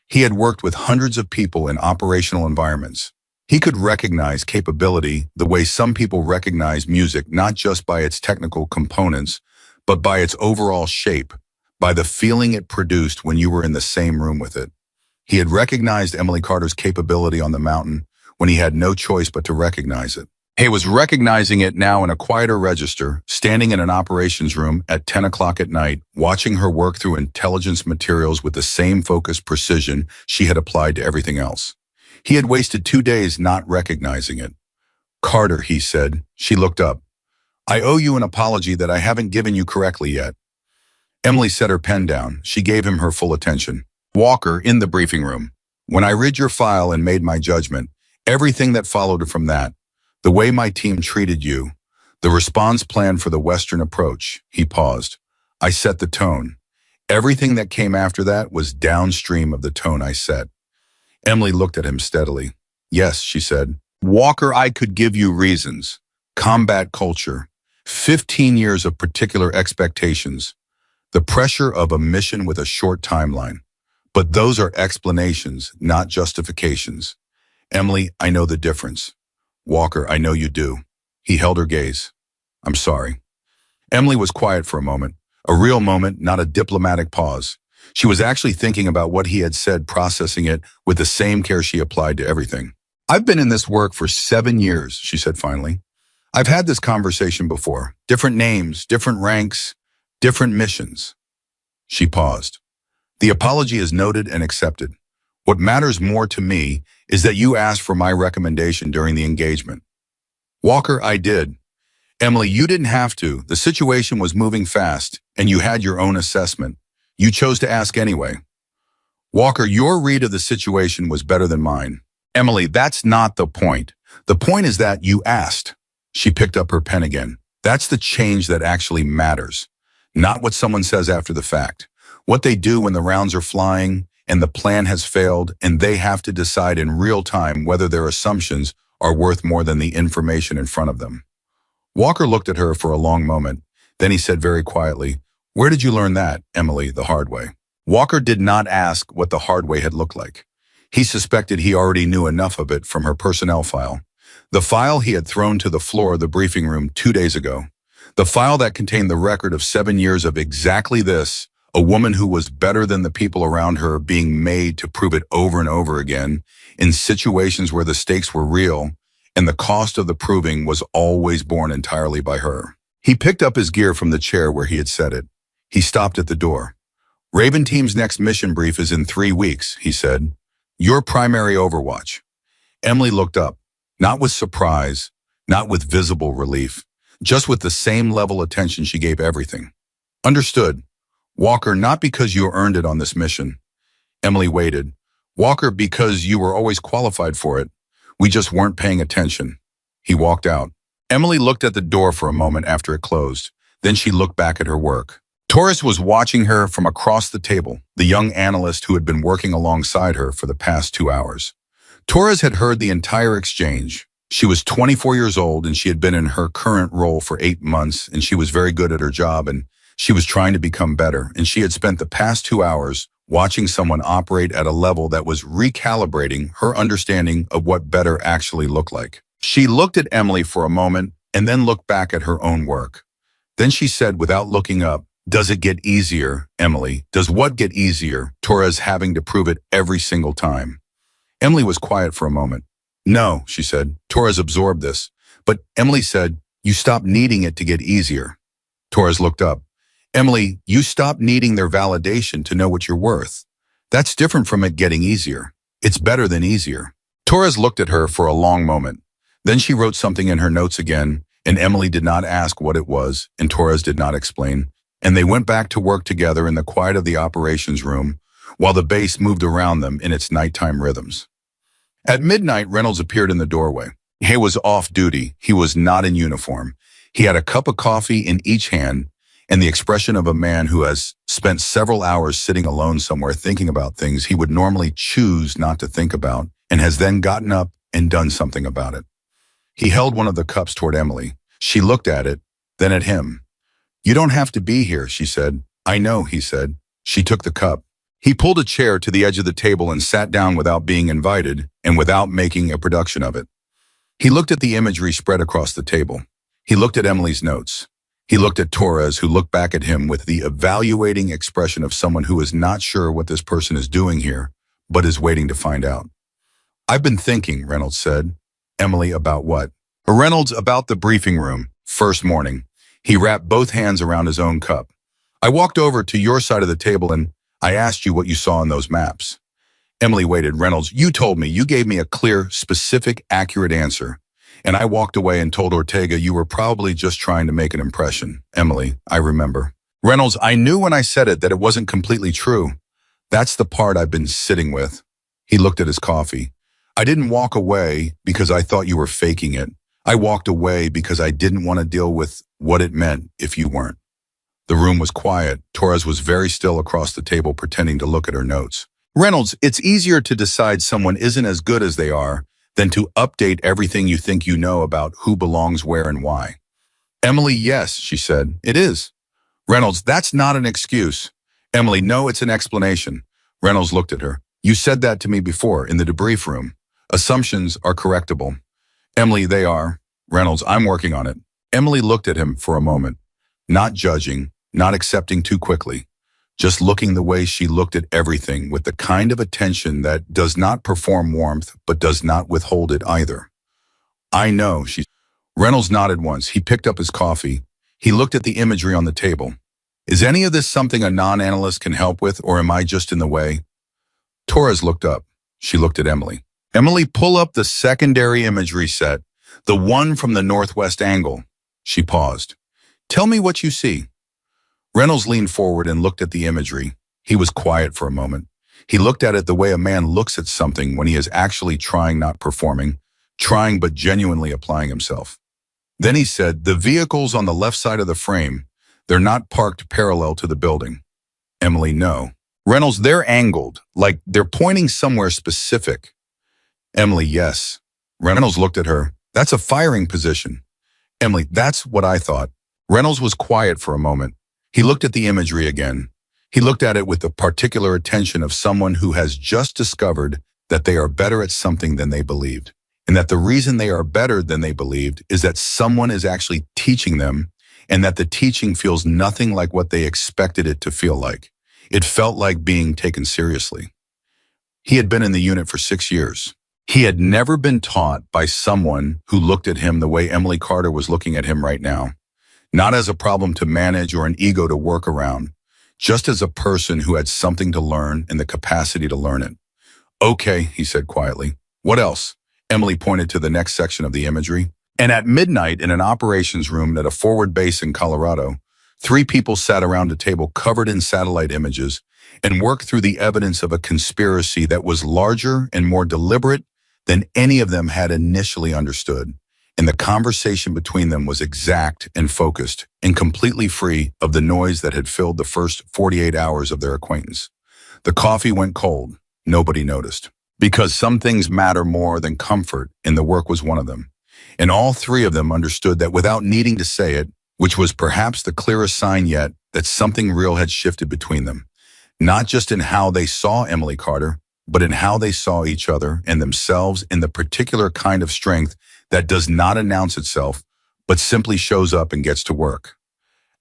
He had worked with hundreds of people in operational environments. He could recognize capability the way some people recognize music, not just by its technical components, but by its overall shape, by the feeling it produced when you were in the same room with it. He had recognized Emily Carter's capability on the mountain when he had no choice but to recognize it. He was recognizing it now in a quieter register, standing in an operations room at 10 o'clock at night, watching her work through intelligence materials with the same focused precision she had applied to everything else. He had wasted 2 days not recognizing it. Carter, he said. She looked up. I owe you an apology that I haven't given you correctly yet. Emily set her pen down. She gave him her full attention. Walker, in the briefing room. When I read your file and made my judgment, everything that followed from that, the way my team treated you, the response plan for the Western approach, he paused. I set the tone. Everything that came after that was downstream of the tone I set. Emily looked at him steadily. Yes, she said. Walker, I could give you reasons. Combat culture. 15 years of particular expectations. The pressure of a mission with a short timeline. But those are explanations, not justifications. Emily, I know the difference. Walker, I know you do. He held her gaze. I'm sorry. Emily was quiet for a moment. A real moment, not a diplomatic pause. She was actually thinking about what he had said, processing it with the same care she applied to everything. I've been in this work for 7 years, she said finally. I've had this conversation before. Different names, different ranks, different missions. She paused. The apology is noted and accepted. What matters more to me is that you asked for my recommendation during the engagement. Walker, I did. Emily, you didn't have to. The situation was moving fast, and you had your own assessment. You chose to ask anyway. Walker, your read of the situation was better than mine. Emily, that's not the point. The point is that you asked. She picked up her pen again. That's the change that actually matters. Not what someone says after the fact. What they do when the rounds are flying and the plan has failed and they have to decide in real time whether their assumptions are worth more than the information in front of them. Walker looked at her for a long moment. Then he said very quietly, Where did you learn that, Emily, the hard way? Walker did not ask what the hard way had looked like. He suspected he already knew enough of it from her personnel file. The file he had thrown to the floor of the briefing room 2 days ago. The file that contained the record of 7 years of exactly this, a woman who was better than the people around her being made to prove it over and over again in situations where the stakes were real and the cost of the proving was always borne entirely by her. He picked up his gear from the chair where he had set it. He stopped at the door. Raven Team's next mission brief is in 3 weeks, he said. Your primary overwatch. Emily looked up, not with surprise, not with visible relief, just with the same level of attention she gave everything. Understood. Walker, not because you earned it on this mission. Emily waited. Walker, because you were always qualified for it. We just weren't paying attention. He walked out. Emily looked at the door for a moment after it closed. Then she looked back at her work. Torres was watching her from across the table, the young analyst who had been working alongside her for the past 2 hours. Torres had heard the entire exchange. She was 24 years old and she had been in her current role for 8 months and she was very good at her job and she was trying to become better and she had spent the past 2 hours watching someone operate at a level that was recalibrating her understanding of what better actually looked like. She looked at Emily for a moment and then looked back at her own work. Then she said without looking up, Does it get easier, Emily? Does what get easier? Torres having to prove it every single time. Emily was quiet for a moment. No, she said. Torres absorbed this. But Emily said, you stop needing it to get easier. Torres looked up. Emily, you stop needing their validation to know what you're worth. That's different from it getting easier. It's better than easier. Torres looked at her for a long moment. Then she wrote something in her notes again, and Emily did not ask what it was, and Torres did not explain. And they went back to work together in the quiet of the operations room, while the base moved around them in its nighttime rhythms. At midnight, Reynolds appeared in the doorway. He was off duty. He was not in uniform. He had a cup of coffee in each hand and the expression of a man who has spent several hours sitting alone somewhere thinking about things he would normally choose not to think about and has then gotten up and done something about it. He held one of the cups toward Emily. She looked at it, then at him. "You don't have to be here," she said. "I know," he said. She took the cup. He pulled a chair to the edge of the table and sat down without being invited and without making a production of it. He looked at the imagery spread across the table. He looked at Emily's notes. He looked at Torres, who looked back at him with the evaluating expression of someone who is not sure what this person is doing here, but is waiting to find out. "I've been thinking," Reynolds said. "Emily, about what?" "Reynolds, about the briefing room, first morning." He wrapped both hands around his own cup. "I walked over to your side of the table and I asked you what you saw in those maps." Emily waited. "Reynolds, you told me. You gave me a clear, specific, accurate answer. And I walked away and told Ortega you were probably just trying to make an impression." "Emily, I remember." "Reynolds, I knew when I said it that it wasn't completely true. That's the part I've been sitting with." He looked at his coffee. "I didn't walk away because I thought you were faking it. I walked away because I didn't want to deal with what it meant if you weren't." The room was quiet. Torres was very still across the table, pretending to look at her notes. "Reynolds, it's easier to decide someone isn't as good as they are than to update everything you think you know about who belongs where and why." "Emily, yes," she said. "It is." "Reynolds, that's not an excuse." "Emily, no, it's an explanation." Reynolds looked at her. "You said that to me before, in the debrief room. Assumptions are correctable." "Emily, they are." "Reynolds, I'm working on it." Emily looked at him for a moment, not judging, not accepting too quickly, just looking the way she looked at everything with the kind of attention that does not perform warmth but does not withhold it either. "I know," she. Reynolds nodded once. He picked up his coffee. He looked at the imagery on the table. "Is any of this something a non-analyst can help with, or am I just in the way?" Torres looked up. She looked at Emily. "Emily, pull up the secondary imagery set, the one from the northwest angle." She paused. "Tell me what you see." Reynolds leaned forward and looked at the imagery. He was quiet for a moment. He looked at it the way a man looks at something when he is actually trying, not performing, trying but genuinely applying himself. Then he said, "The vehicles on the left side of the frame, they're not parked parallel to the building." Emily, "No." Reynolds, "They're angled, like they're pointing somewhere specific." Emily, "Yes." Reynolds looked at her. "That's a firing position." Emily, "That's what I thought." Reynolds was quiet for a moment. He looked at the imagery again. He looked at it with the particular attention of someone who has just discovered that they are better at something than they believed, and that the reason they are better than they believed is that someone is actually teaching them, and that the teaching feels nothing like what they expected it to feel like. It felt like being taken seriously. He had been in the unit for 6 years. He had never been taught by someone who looked at him the way Emily Carter was looking at him right now. Not as a problem to manage or an ego to work around, just as a person who had something to learn and the capacity to learn it. "Okay," he said quietly. "What else?" Emily pointed to the next section of the imagery. "And at midnight in an operations room at a forward base in Colorado, 3 people sat around a table covered in satellite images and worked through the evidence of a conspiracy that was larger and more deliberate than any of them had initially understood. And the conversation between them was exact and focused and completely free of the noise that had filled the first 48 hours of their acquaintance. The coffee went cold. Nobody noticed. Because some things matter more than comfort, and the work was one of them. And all 3 of them understood that without needing to say it, which was perhaps the clearest sign yet that something real had shifted between them. Not just in how they saw Emily Carter, but in how they saw each other and themselves in the particular kind of strength that does not announce itself, but simply shows up and gets to work.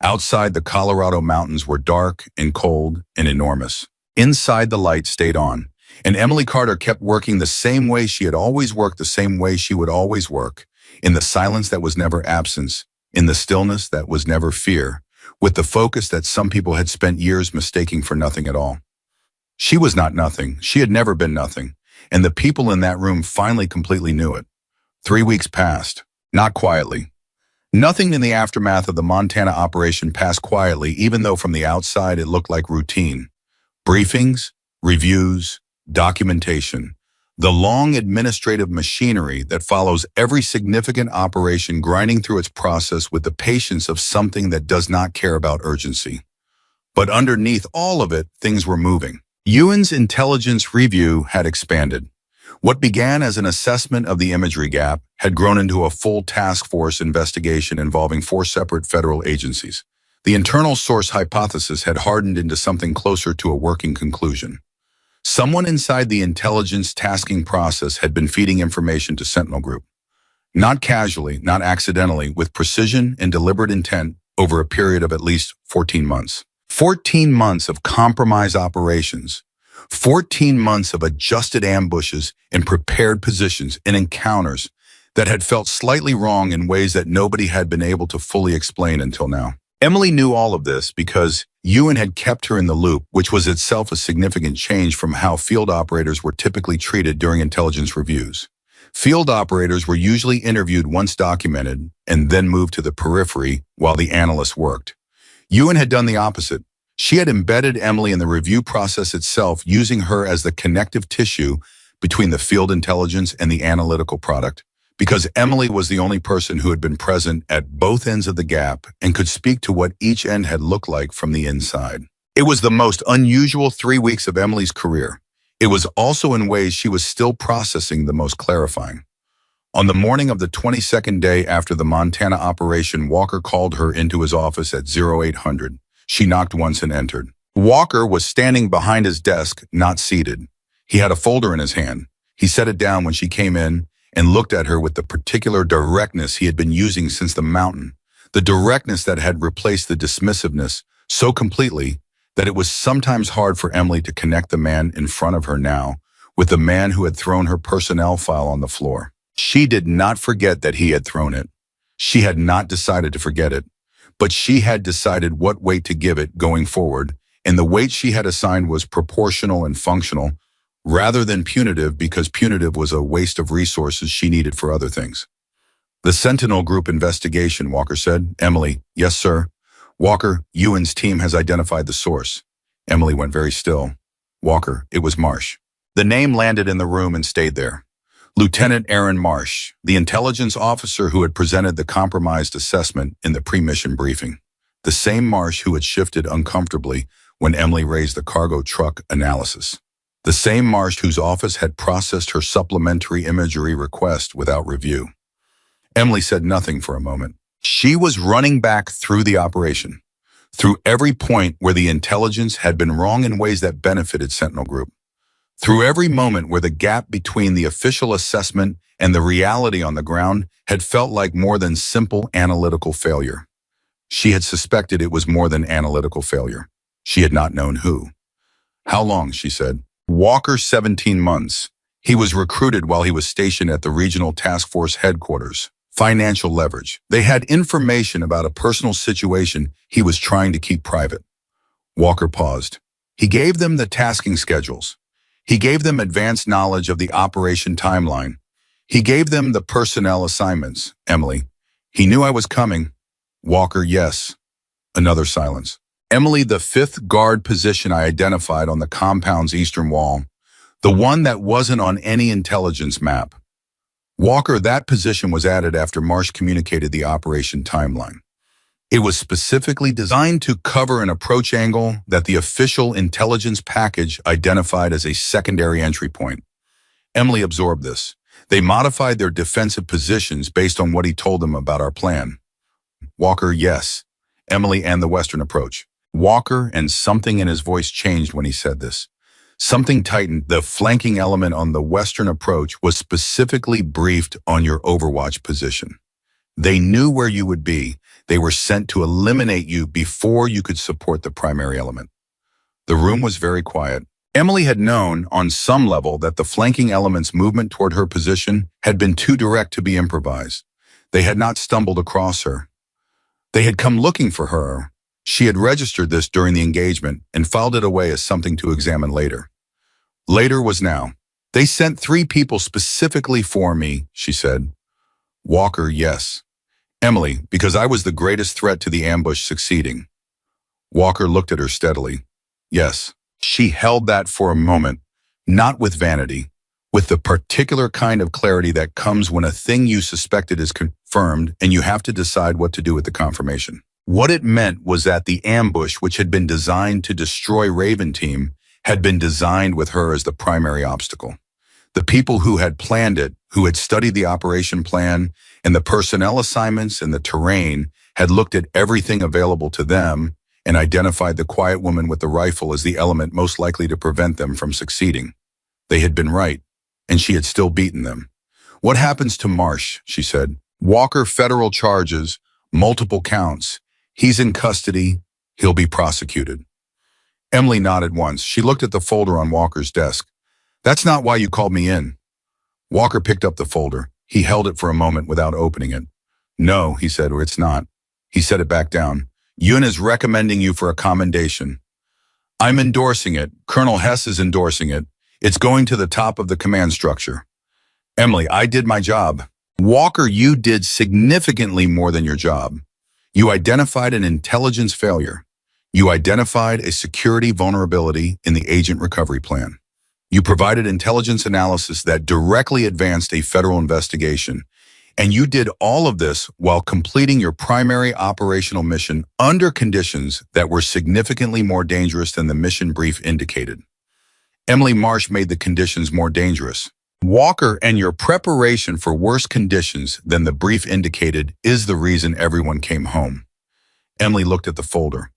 Outside, the Colorado mountains were dark and cold and enormous. Inside, the light stayed on, and Emily Carter kept working the same way she had always worked, the same way she would always work, in the silence that was never absence, in the stillness that was never fear, with the focus that some people had spent years mistaking for nothing at all. She was not nothing. She had never been nothing. and the people in that room finally completely knew it. 3 weeks passed, not quietly. Nothing in the aftermath of the Montana operation passed quietly, even though from the outside it looked like routine. Briefings, reviews, documentation. The long administrative machinery that follows every significant operation grinding through its process with the patience of something that does not care about urgency. But underneath all of it, things were moving. Ewan's intelligence review had expanded. What began as an assessment of the imagery gap had grown into a full task force investigation involving 4 separate federal agencies. The internal source hypothesis had hardened into something closer to a working conclusion. Someone inside the intelligence tasking process had been feeding information to Sentinel Group. Not casually, not accidentally, with precision and deliberate intent over a period of at least 14 months. 14 months of compromise operations. 14 months of adjusted ambushes in prepared positions and encounters that had felt slightly wrong in ways that nobody had been able to fully explain until now. Emily knew all of this because Ewan had kept her in the loop, which was itself a significant change from how field operators were typically treated during intelligence reviews. Field operators were usually interviewed once documented and then moved to the periphery while the analysts worked. Ewan had done the opposite. She had embedded Emily in the review process itself, using her as the connective tissue between the field intelligence and the analytical product, because Emily was the only person who had been present at both ends of the gap and could speak to what each end had looked like from the inside. It was the most unusual 3 weeks of Emily's career. It was also in ways she was still processing the most clarifying. On the morning of the 22nd day after the Montana operation, Walker called her into his office at 0800. She knocked once and entered. Walker was standing behind his desk, not seated. He had a folder in his hand. He set it down when she came in and looked at her with the particular directness he had been using since the mountain, the directness that had replaced the dismissiveness so completely that it was sometimes hard for Emily to connect the man in front of her now with the man who had thrown her personnel file on the floor. She did not forget that he had thrown it. She had not decided to forget it, but she had decided what weight to give it going forward, and the weight she had assigned was proportional and functional, rather than punitive, because punitive was a waste of resources she needed for other things. The Sentinel Group investigation, Walker said. Emily, yes, sir. Walker, Ewan's team has identified the source. Emily went very still. Walker, it was Marsh. The name landed in the room and stayed there. Lieutenant Aaron Marsh, the intelligence officer who had presented the compromised assessment in the pre-mission briefing. The same Marsh who had shifted uncomfortably when Emily raised the cargo truck analysis. The same Marsh whose office had processed her supplementary imagery request without review. Emily said nothing for a moment. She was running back through the operation, through every point where the intelligence had been wrong in ways that benefited Sentinel Group, through every moment where the gap between the official assessment and the reality on the ground had felt like more than simple analytical failure. She had suspected it was more than analytical failure. She had not known who. How long, she said. Walker, 17 months. He was recruited while he was stationed at the Regional Task Force headquarters. Financial leverage. They had information about a personal situation he was trying to keep private. Walker paused. He gave them the tasking schedules. He gave them advanced knowledge of the operation timeline. He gave them the personnel assignments. Emily, he knew I was coming. Walker, yes. Another silence. Emily, the 5th guard position I identified on the compound's eastern wall, the one that wasn't on any intelligence map. Walker, that position was added after Marsh communicated the operation timeline. It was specifically designed to cover an approach angle that the official intelligence package identified as a secondary entry point. Emily absorbed this. They modified their defensive positions based on what he told them about our plan. Walker, yes. Emily, and the western approach. Walker, and something in his voice changed when he said this. Something tightened. The flanking element on the western approach was specifically briefed on your overwatch position. They knew where you would be. They were sent to eliminate you before you could support the primary element. The room was very quiet. Emily had known, on some level, that the flanking element's movement toward her position had been too direct to be improvised. They had not stumbled across her. They had come looking for her. She had registered this during the engagement and filed it away as something to examine later. Later was now. They sent 3 people specifically for me, she said. Walker, yes. Emily, because I was the greatest threat to the ambush succeeding. Walker looked at her steadily. Yes. She held that for a moment, not with vanity, with the particular kind of clarity that comes when a thing you suspected is confirmed and you have to decide what to do with the confirmation. What it meant was that the ambush, which had been designed to destroy Raven Team, had been designed with her as the primary obstacle. The people who had planned it, who had studied the operation plan and the personnel assignments and the terrain, had looked at everything available to them and identified the quiet woman with the rifle as the element most likely to prevent them from succeeding. They had been right, and she had still beaten them. What happens to Marsh, she said. Walker, federal charges, multiple counts. He's in custody. He'll be prosecuted. Emily nodded once. She looked at the folder on Walker's desk. That's not why you called me in. Walker picked up the folder. He held it for a moment without opening it. No, he said, or it's not. He set it back down. Yun is recommending you for a commendation. I'm endorsing it. Colonel Hess is endorsing it. It's going to the top of the command structure. Emily, I did my job. Walker, you did significantly more than your job. You identified an intelligence failure. You identified a security vulnerability in the agent recovery plan. You provided intelligence analysis that directly advanced a federal investigation. And you did all of this while completing your primary operational mission under conditions that were significantly more dangerous than the mission brief indicated. Emily, Marsh made the conditions more dangerous. Walker, and your preparation for worse conditions than the brief indicated is the reason everyone came home. Emily looked at the folder.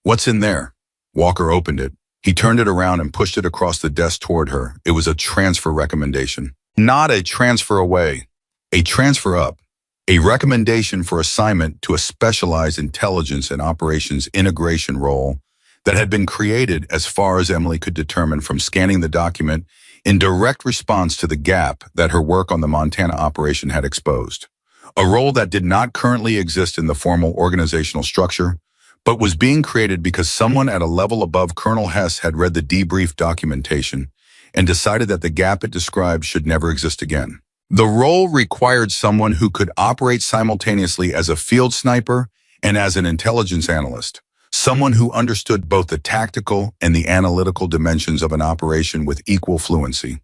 What's in there? Walker opened it. He turned it around and pushed it across the desk toward her. It was a transfer recommendation. Not a transfer away, a transfer up. A recommendation for assignment to a specialized intelligence and operations integration role that had been created, as far as Emily could determine from scanning the document, in direct response to the gap that her work on the Montana operation had exposed. A role that did not currently exist in the formal organizational structure, but was being created because someone at a level above Colonel Hess had read the debrief documentation and decided that the gap it described should never exist again. The role required someone who could operate simultaneously as a field sniper and as an intelligence analyst, someone who understood both the tactical and the analytical dimensions of an operation with equal fluency,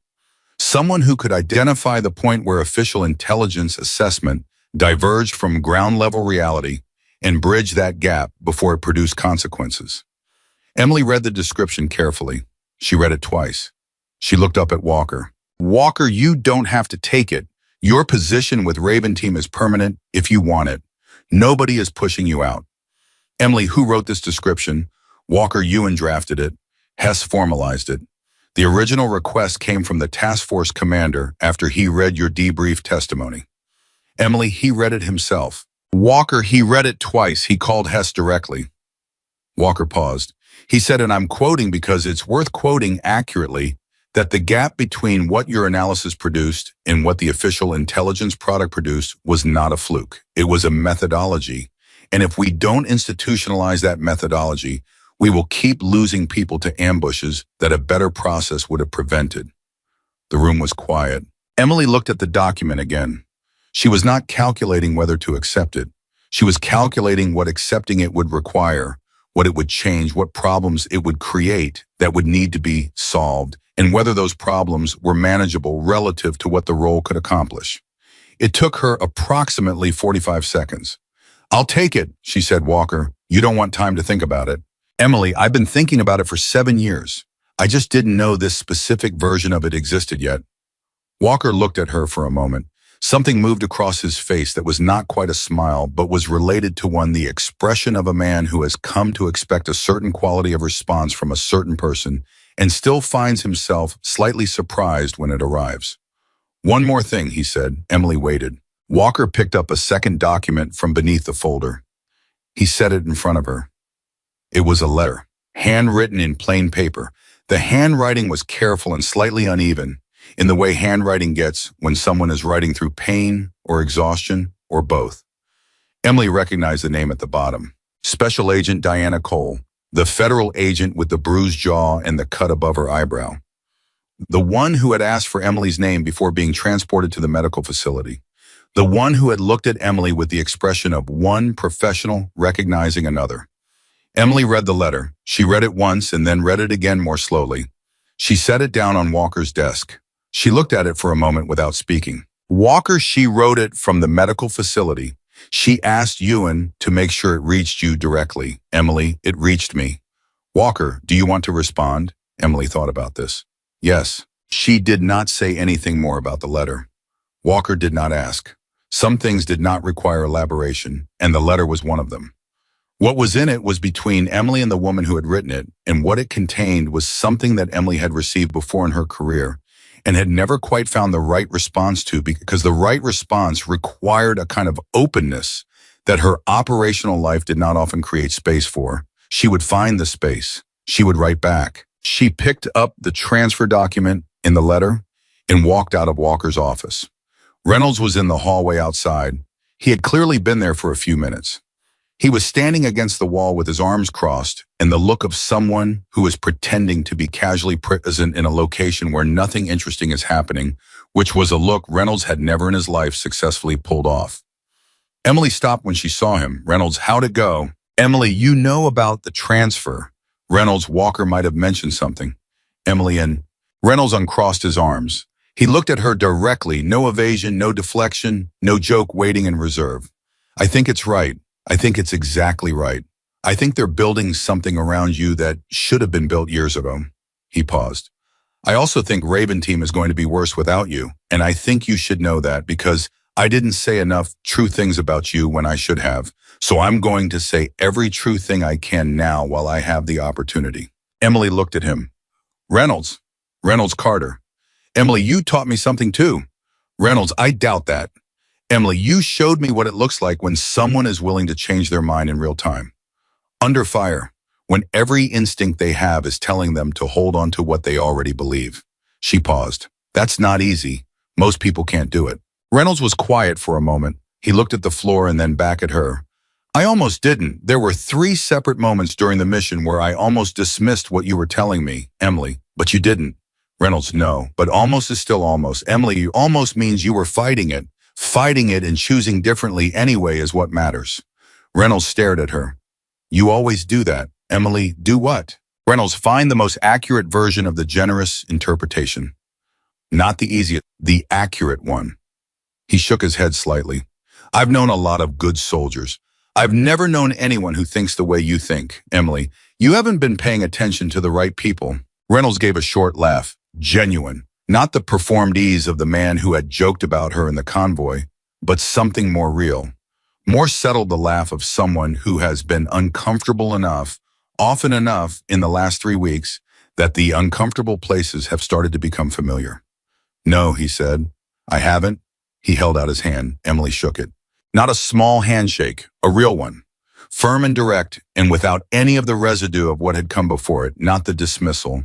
someone who could identify the point where official intelligence assessment diverged from ground-level reality and bridge that gap before it produced consequences. Emily read the description carefully. She read it twice. She looked up at Walker. Walker, you don't have to take it. Your position with Raven Team is permanent if you want it. Nobody is pushing you out. Emily, who wrote this description? Walker, Ewan drafted it. Hess formalized it. The original request came from the task force commander after he read your debrief testimony. Emily, he read it himself. Walker, he read it twice. He called Hess directly. Walker paused. He said, and I'm quoting because it's worth quoting accurately, that the gap between what your analysis produced and what the official intelligence product produced was not a fluke. It was a methodology. And if we don't institutionalize that methodology, we will keep losing people to ambushes that a better process would have prevented. The room was quiet. Emily looked at the document again. She was not calculating whether to accept it. She was calculating what accepting it would require, what it would change, what problems it would create that would need to be solved, and whether those problems were manageable relative to what the role could accomplish. It took her approximately 45 seconds. I'll take it, she said. Walker, you don't want time to think about it. Emily, I've been thinking about it for 7 years. I just didn't know this specific version of it existed yet. Walker looked at her for a moment. Something moved across his face that was not quite a smile, but was related to the expression of a man who has come to expect a certain quality of response from a certain person and still finds himself slightly surprised when it arrives. One more thing, he said. Emily waited. Walker picked up a second document from beneath the folder. He set it in front of her. It was a letter, handwritten in plain paper. The handwriting was careful and slightly uneven, in the way handwriting gets when someone is writing through pain or exhaustion or both. Emily recognized the name at the bottom. Special Agent Diana Cole, the federal agent with the bruised jaw and the cut above her eyebrow. The one who had asked for Emily's name before being transported to the medical facility. The one who had looked at Emily with the expression of one professional recognizing another. Emily read the letter. She read it once and then read it again more slowly. She set it down on Walker's desk. She looked at it for a moment without speaking. Walker, she wrote it from the medical facility. She asked Ewan to make sure it reached you directly. Emily, it reached me. Walker, do you want to respond? Emily thought about this. Yes. She did not say anything more about the letter. Walker did not ask. Some things did not require elaboration, and the letter was one of them. What was in it was between Emily and the woman who had written it, and what it contained was something that Emily had received before in her career and had never quite found the right response to, because the right response required a kind of openness that her operational life did not often create space for. She would find the space. She would write back. She picked up the transfer document in the letter and walked out of Walker's office. Reynolds was in the hallway outside. He had clearly been there for a few minutes. He was standing against the wall with his arms crossed and the look of someone who is pretending to be casually present in a location where nothing interesting is happening, which was a look Reynolds had never in his life successfully pulled off. Emily stopped when she saw him. Reynolds, how'd it go? Emily, you know about the transfer. Reynolds, Walker might have mentioned something. Emily and Reynolds uncrossed his arms. He looked at her directly, no evasion, no deflection, no joke waiting in reserve. I think it's right. I think it's exactly right. I think they're building something around you that should have been built years ago. He paused. I also think Raven Team is going to be worse without you, and I think you should know that because I didn't say enough true things about you when I should have. So I'm going to say every true thing I can now while I have the opportunity. Emily looked at him. Reynolds Carter. Emily, you taught me something too. Reynolds, I doubt that. Emily, you showed me what it looks like when someone is willing to change their mind in real time. Under fire, when every instinct they have is telling them to hold on to what they already believe. She paused. That's not easy. Most people can't do it. Reynolds was quiet for a moment. He looked at the floor and then back at her. I almost didn't. There were 3 separate moments during the mission where I almost dismissed what you were telling me, Emily, but you didn't. Reynolds, no, but almost is still almost. Emily, almost means you were fighting it. Fighting it and choosing differently anyway is what matters. Reynolds stared at her. You always do that. Emily, do what? Reynolds, find the most accurate version of the generous interpretation. Not the easiest, the accurate one. He shook his head slightly. I've known a lot of good soldiers. I've never known anyone who thinks the way you think. Emily, you haven't been paying attention to the right people. Reynolds gave a short laugh. Genuine. Not the performed ease of the man who had joked about her in the convoy, but something more real. More settled, the laugh of someone who has been uncomfortable enough, often enough in the last 3 weeks, that the uncomfortable places have started to become familiar. No, he said. I haven't. He held out his hand. Emily shook it. Not a small handshake, a real one. Firm and direct, and without any of the residue of what had come before it, not the dismissal,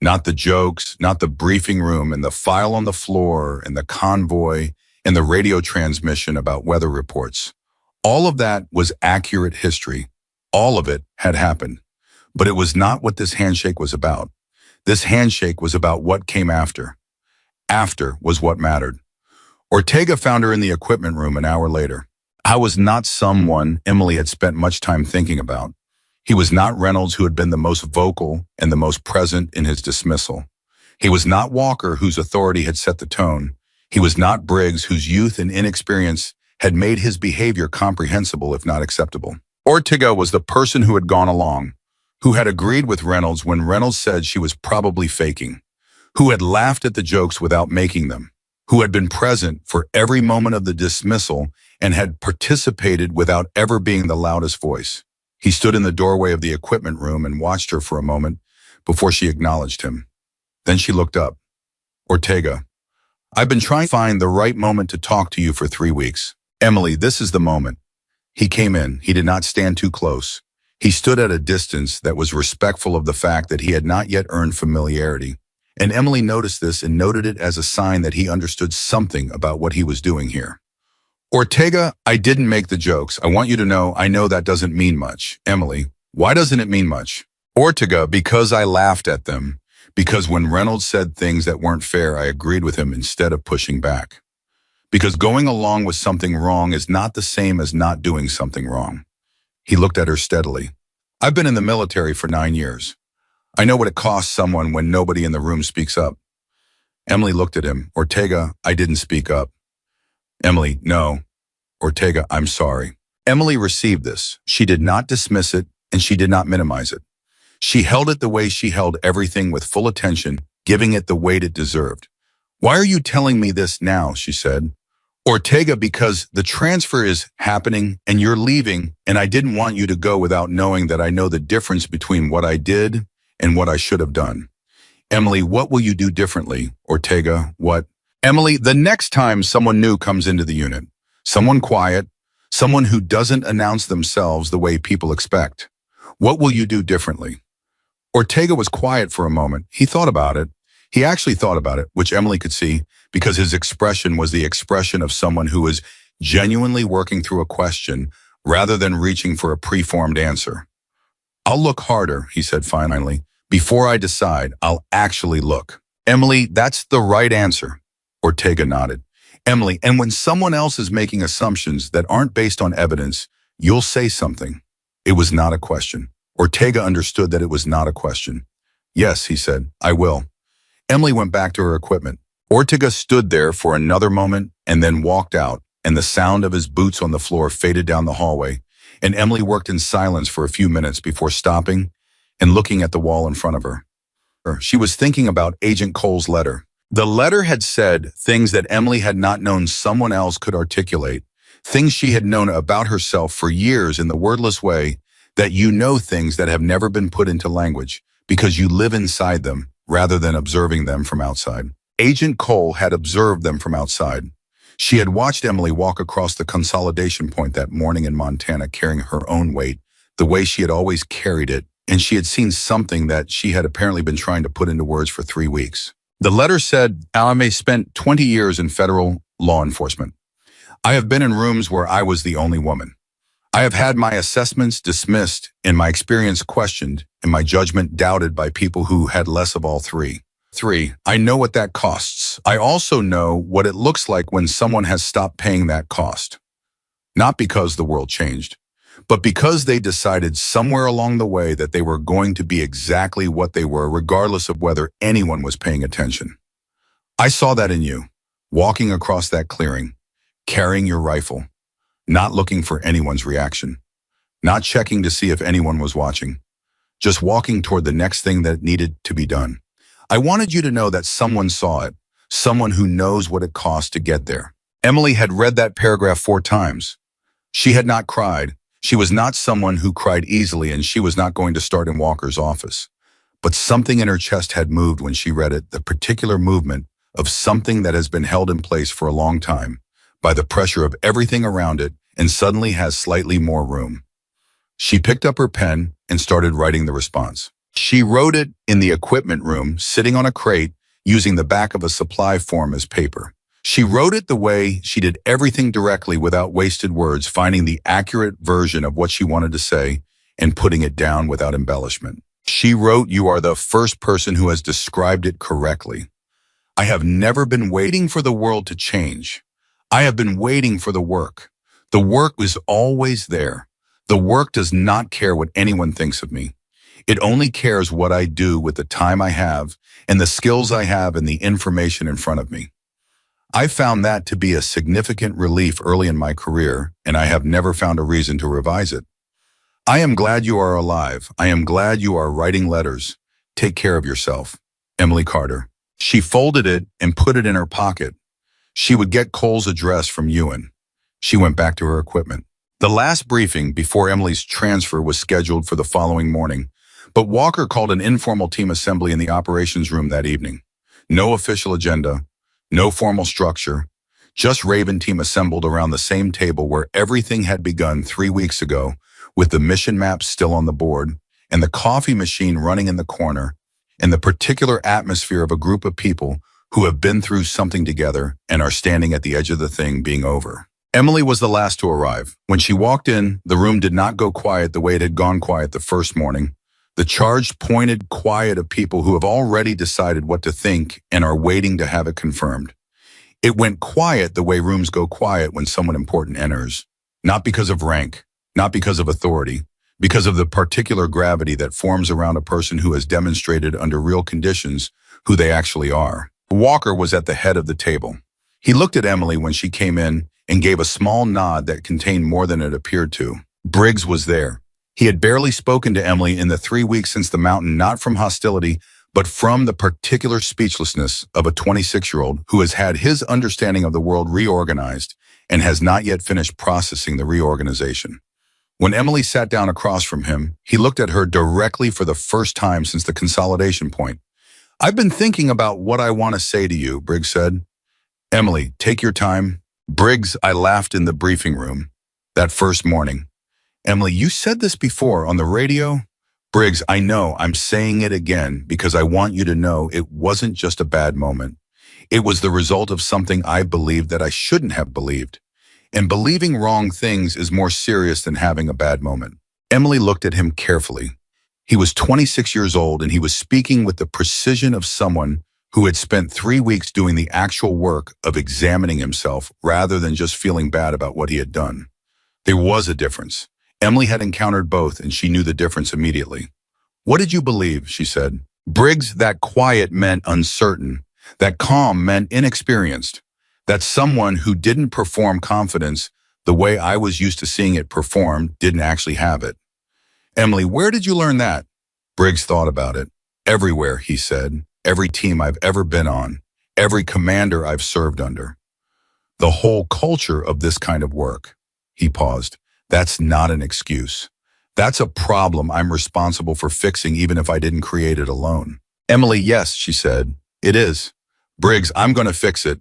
not the jokes, not the briefing room and the file on the floor and the convoy and the radio transmission about weather reports. All of that was accurate history. All of it had happened. But it was not what this handshake was about. This handshake was about what came after. After was what mattered. Ortega found her in the equipment room an hour later. I was not someone Emily had spent much time thinking about. He was not Reynolds, who had been the most vocal and the most present in his dismissal. He was not Walker, whose authority had set the tone. He was not Briggs, whose youth and inexperience had made his behavior comprehensible if not acceptable. Ortega was the person who had gone along, who had agreed with Reynolds when Reynolds said she was probably faking, who had laughed at the jokes without making them, who had been present for every moment of the dismissal and had participated without ever being the loudest voice. He stood in the doorway of the equipment room and watched her for a moment before she acknowledged him. Then she looked up. Ortega, I've been trying to find the right moment to talk to you for 3 weeks. Emily, this is the moment. He came in. He did not stand too close. He stood at a distance that was respectful of the fact that he had not yet earned familiarity. And Emily noticed this and noted it as a sign that he understood something about what he was doing here. Ortega, I didn't make the jokes. I want you to know I know that doesn't mean much. Emily, why doesn't it mean much? Ortega, because I laughed at them. Because when Reynolds said things that weren't fair, I agreed with him instead of pushing back. Because going along with something wrong is not the same as not doing something wrong. He looked at her steadily. I've been in the military for 9 years. I know what it costs someone when nobody in the room speaks up. Emily looked at him. Ortega, I didn't speak up. Emily, no. Ortega, I'm sorry. Emily received this. She did not dismiss it, and she did not minimize it. She held it the way she held everything, with full attention, giving it the weight it deserved. Why are you telling me this now? She said. Ortega, because the transfer is happening and you're leaving, and I didn't want you to go without knowing that I know the difference between what I did and what I should have done. Emily, what will you do differently? Ortega, what? Emily, the next time someone new comes into the unit, someone quiet, someone who doesn't announce themselves the way people expect, what will you do differently? Ortega was quiet for a moment. He thought about it. He actually thought about it, which Emily could see, because his expression was the expression of someone who is genuinely working through a question rather than reaching for a preformed answer. I'll look harder, he said finally. Before I decide, I'll actually look. Emily, that's the right answer. Ortega nodded. Emily, and when someone else is making assumptions that aren't based on evidence, you'll say something. It was not a question. Ortega understood that it was not a question. Yes, he said, I will. Emily went back to her equipment. Ortega stood there for another moment and then walked out, and the sound of his boots on the floor faded down the hallway, and Emily worked in silence for a few minutes before stopping and looking at the wall in front of her. She was thinking about Agent Cole's letter. The letter had said things that Emily had not known someone else could articulate, things she had known about herself for years in the wordless way that you know things that have never been put into language because you live inside them rather than observing them from outside. Agent Cole had observed them from outside. She had watched Emily walk across the consolidation point that morning in Montana carrying her own weight, the way she had always carried it, and she had seen something that she had apparently been trying to put into words for 3 weeks. The letter said, Alame spent 20 years in federal law enforcement. I have been in rooms where I was the only woman. I have had my assessments dismissed and my experience questioned and my judgment doubted by people who had less of all three. I know what that costs. I also know what it looks like when someone has stopped paying that cost. Not because the world changed, but because they decided somewhere along the way that they were going to be exactly what they were, regardless of whether anyone was paying attention. I saw that in you, walking across that clearing, carrying your rifle, not looking for anyone's reaction, not checking to see if anyone was watching, just walking toward the next thing that needed to be done. I wanted you to know that someone saw it, someone who knows what it costs to get there. Emily had read that paragraph 4 times. She had not cried. She was not someone who cried easily, and she was not going to start in Walker's office. But something in her chest had moved when she read it, the particular movement of something that has been held in place for a long time by the pressure of everything around it and suddenly has slightly more room. She picked up her pen and started writing the response. She wrote it in the equipment room, sitting on a crate, using the back of a supply form as paper. She wrote it the way she did everything directly without wasted words, finding the accurate version of what she wanted to say and putting it down without embellishment. She wrote, "You are the first person who has described it correctly. I have never been waiting for the world to change. I have been waiting for the work. The work is always there. The work does not care what anyone thinks of me. It only cares what I do with the time I have and the skills I have and the information in front of me. I found that to be a significant relief early in my career, and I have never found a reason to revise it. I am glad you are alive. I am glad you are writing letters. Take care of yourself. Emily Carter." She folded it and put it in her pocket. She would get Cole's address from Ewan. She went back to her equipment. The last briefing before Emily's transfer was scheduled for the following morning, but Walker called an informal team assembly in the operations room that evening. No official agenda, no formal structure, just Raven team assembled around the same table where everything had begun 3 weeks ago, with the mission map still on the board and the coffee machine running in the corner, and the particular atmosphere of a group of people who have been through something together and are standing at the edge of the thing being over. Emily was the last to arrive. When she walked in, the room did not go quiet the way it had gone quiet the first morning. The charged, pointed quiet of people who have already decided what to think and are waiting to have it confirmed. It went quiet the way rooms go quiet when someone important enters. Not because of rank, not because of authority, because of the particular gravity that forms around a person who has demonstrated under real conditions who they actually are. Walker was at the head of the table. He looked at Emily when she came in and gave a small nod that contained more than it appeared to. Briggs was there. He had barely spoken to Emily in the 3 weeks since the mountain, not from hostility, but from the particular speechlessness of a 26-year-old who has had his understanding of the world reorganized and has not yet finished processing the reorganization. When Emily sat down across from him, he looked at her directly for the first time since the consolidation point. "I've been thinking about what I want to say to you," Briggs said. "Emily, take your time." "Briggs," I laughed in the briefing room that first morning. "Emily, you said this before on the radio." "Briggs, I know, I'm saying it again because I want you to know it wasn't just a bad moment. It was the result of something I believed that I shouldn't have believed. And believing wrong things is more serious than having a bad moment." Emily looked at him carefully. He was 26 years old and he was speaking with the precision of someone who had spent 3 weeks doing the actual work of examining himself rather than just feeling bad about what he had done. There was a difference. Emily had encountered both and she knew the difference immediately. "What did you believe?" she said. "Briggs, that quiet meant uncertain. That calm meant inexperienced. That someone who didn't perform confidence the way I was used to seeing it performed didn't actually have it." "Emily, where did you learn that?" Briggs thought about it. "Everywhere," he said. "Every team I've ever been on. Every commander I've served under. The whole culture of this kind of work." He paused. "That's not an excuse. That's a problem I'm responsible for fixing even if I didn't create it alone." "Emily, yes," she said. "It is. Briggs, I'm going to fix it."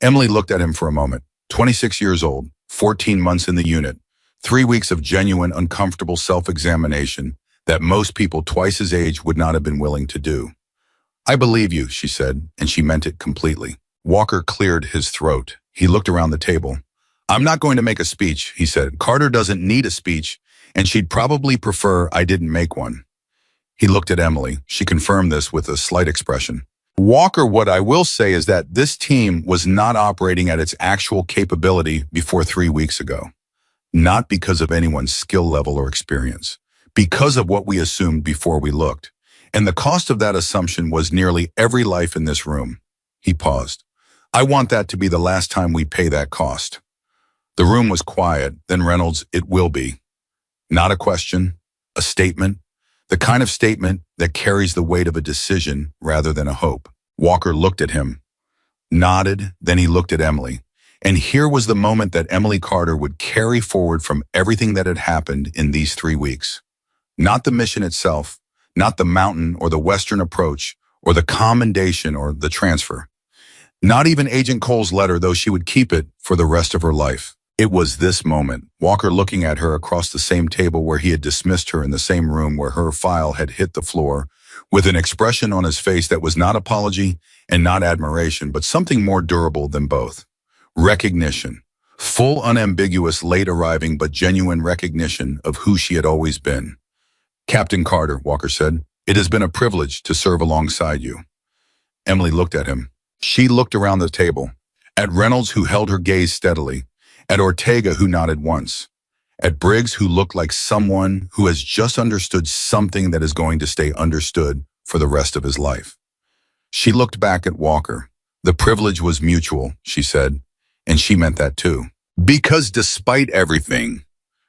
Emily looked at him for a moment. 26 years old, 14 months in the unit, 3 weeks of genuine, uncomfortable self-examination that most people twice his age would not have been willing to do. "I believe you," she said, and she meant it completely. Walker cleared his throat. He looked around the table. "I'm not going to make a speech," he said. "Carter doesn't need a speech, and she'd probably prefer I didn't make one." He looked at Emily. She confirmed this with a slight expression. "Walker, what I will say is that this team was not operating at its actual capability before 3 weeks ago. Not because of anyone's skill level or experience. Because of what we assumed before we looked. And the cost of that assumption was nearly every life in this room." He paused. "I want that to be the last time we pay that cost." The room was quiet. Then Reynolds, "It will be." Not a question, a statement. The kind of statement that carries the weight of a decision rather than a hope. Walker looked at him, nodded, then he looked at Emily. And here was the moment that Emily Carter would carry forward from everything that had happened in these 3 weeks. Not the mission itself, not the mountain or the Western approach or the commendation or the transfer. Not even Agent Cole's letter, though she would keep it for the rest of her life. It was this moment, Walker looking at her across the same table where he had dismissed her in the same room where her file had hit the floor, with an expression on his face that was not apology and not admiration, but something more durable than both. Recognition. Full, unambiguous, late arriving, but genuine recognition of who she had always been. "Captain Carter," Walker said, "it has been a privilege to serve alongside you." Emily looked at him. She looked around the table, at Reynolds, who held her gaze steadily, at Ortega, who nodded once, at Briggs, who looked like someone who has just understood something that is going to stay understood for the rest of his life. She looked back at Walker. The privilege was mutual, she said, and she meant that too. Because despite everything,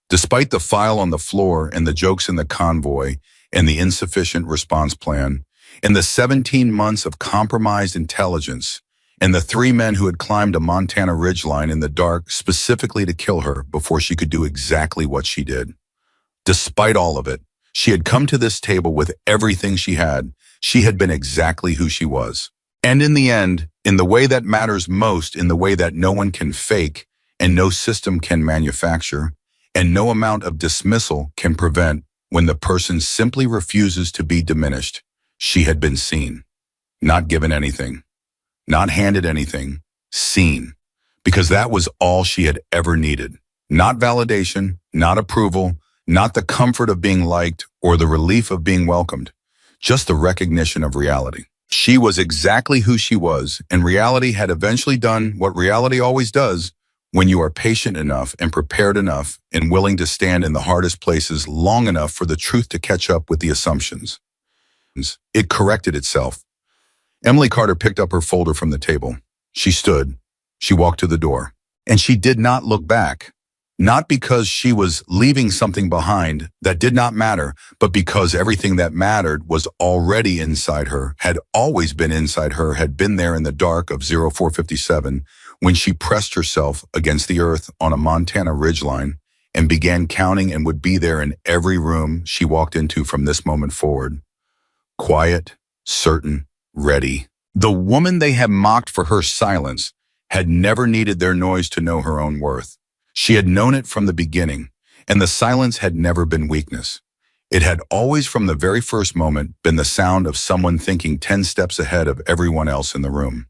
despite the file on the floor and the jokes in the convoy and the insufficient response plan, and the 17 months of compromised intelligence, and the 3 men who had climbed a Montana ridgeline in the dark specifically to kill her before she could do exactly what she did. Despite all of it, she had come to this table with everything she had. She had been exactly who she was. And in the end, in the way that matters most, in the way that no one can fake and no system can manufacture, and no amount of dismissal can prevent, when the person simply refuses to be diminished, she had been seen, not given anything, not handed anything, seen, because that was all she had ever needed. Not validation, not approval, Not the comfort of being liked or the relief of being welcomed, just the recognition of reality. She was exactly who she was, and reality had eventually done what reality always does when you are patient enough and prepared enough and willing to stand in the hardest places long enough for the truth to catch up with the assumptions. It corrected itself. Emily Carter picked up her folder from the table. She stood. She walked to the door. And she did not look back. Not because she was leaving something behind that did not matter, but because everything that mattered was already inside her, had always been inside her, had been there in the dark of 0457 when she pressed herself against the earth on a Montana ridgeline and began counting and would be there in every room she walked into from this moment forward. Quiet, certain, ready. The woman they had mocked for her silence had never needed their noise to know her own worth. She had known it from the beginning, and the silence had never been weakness. It had always, from the very first moment, been the sound of someone thinking 10 steps ahead of everyone else in the room.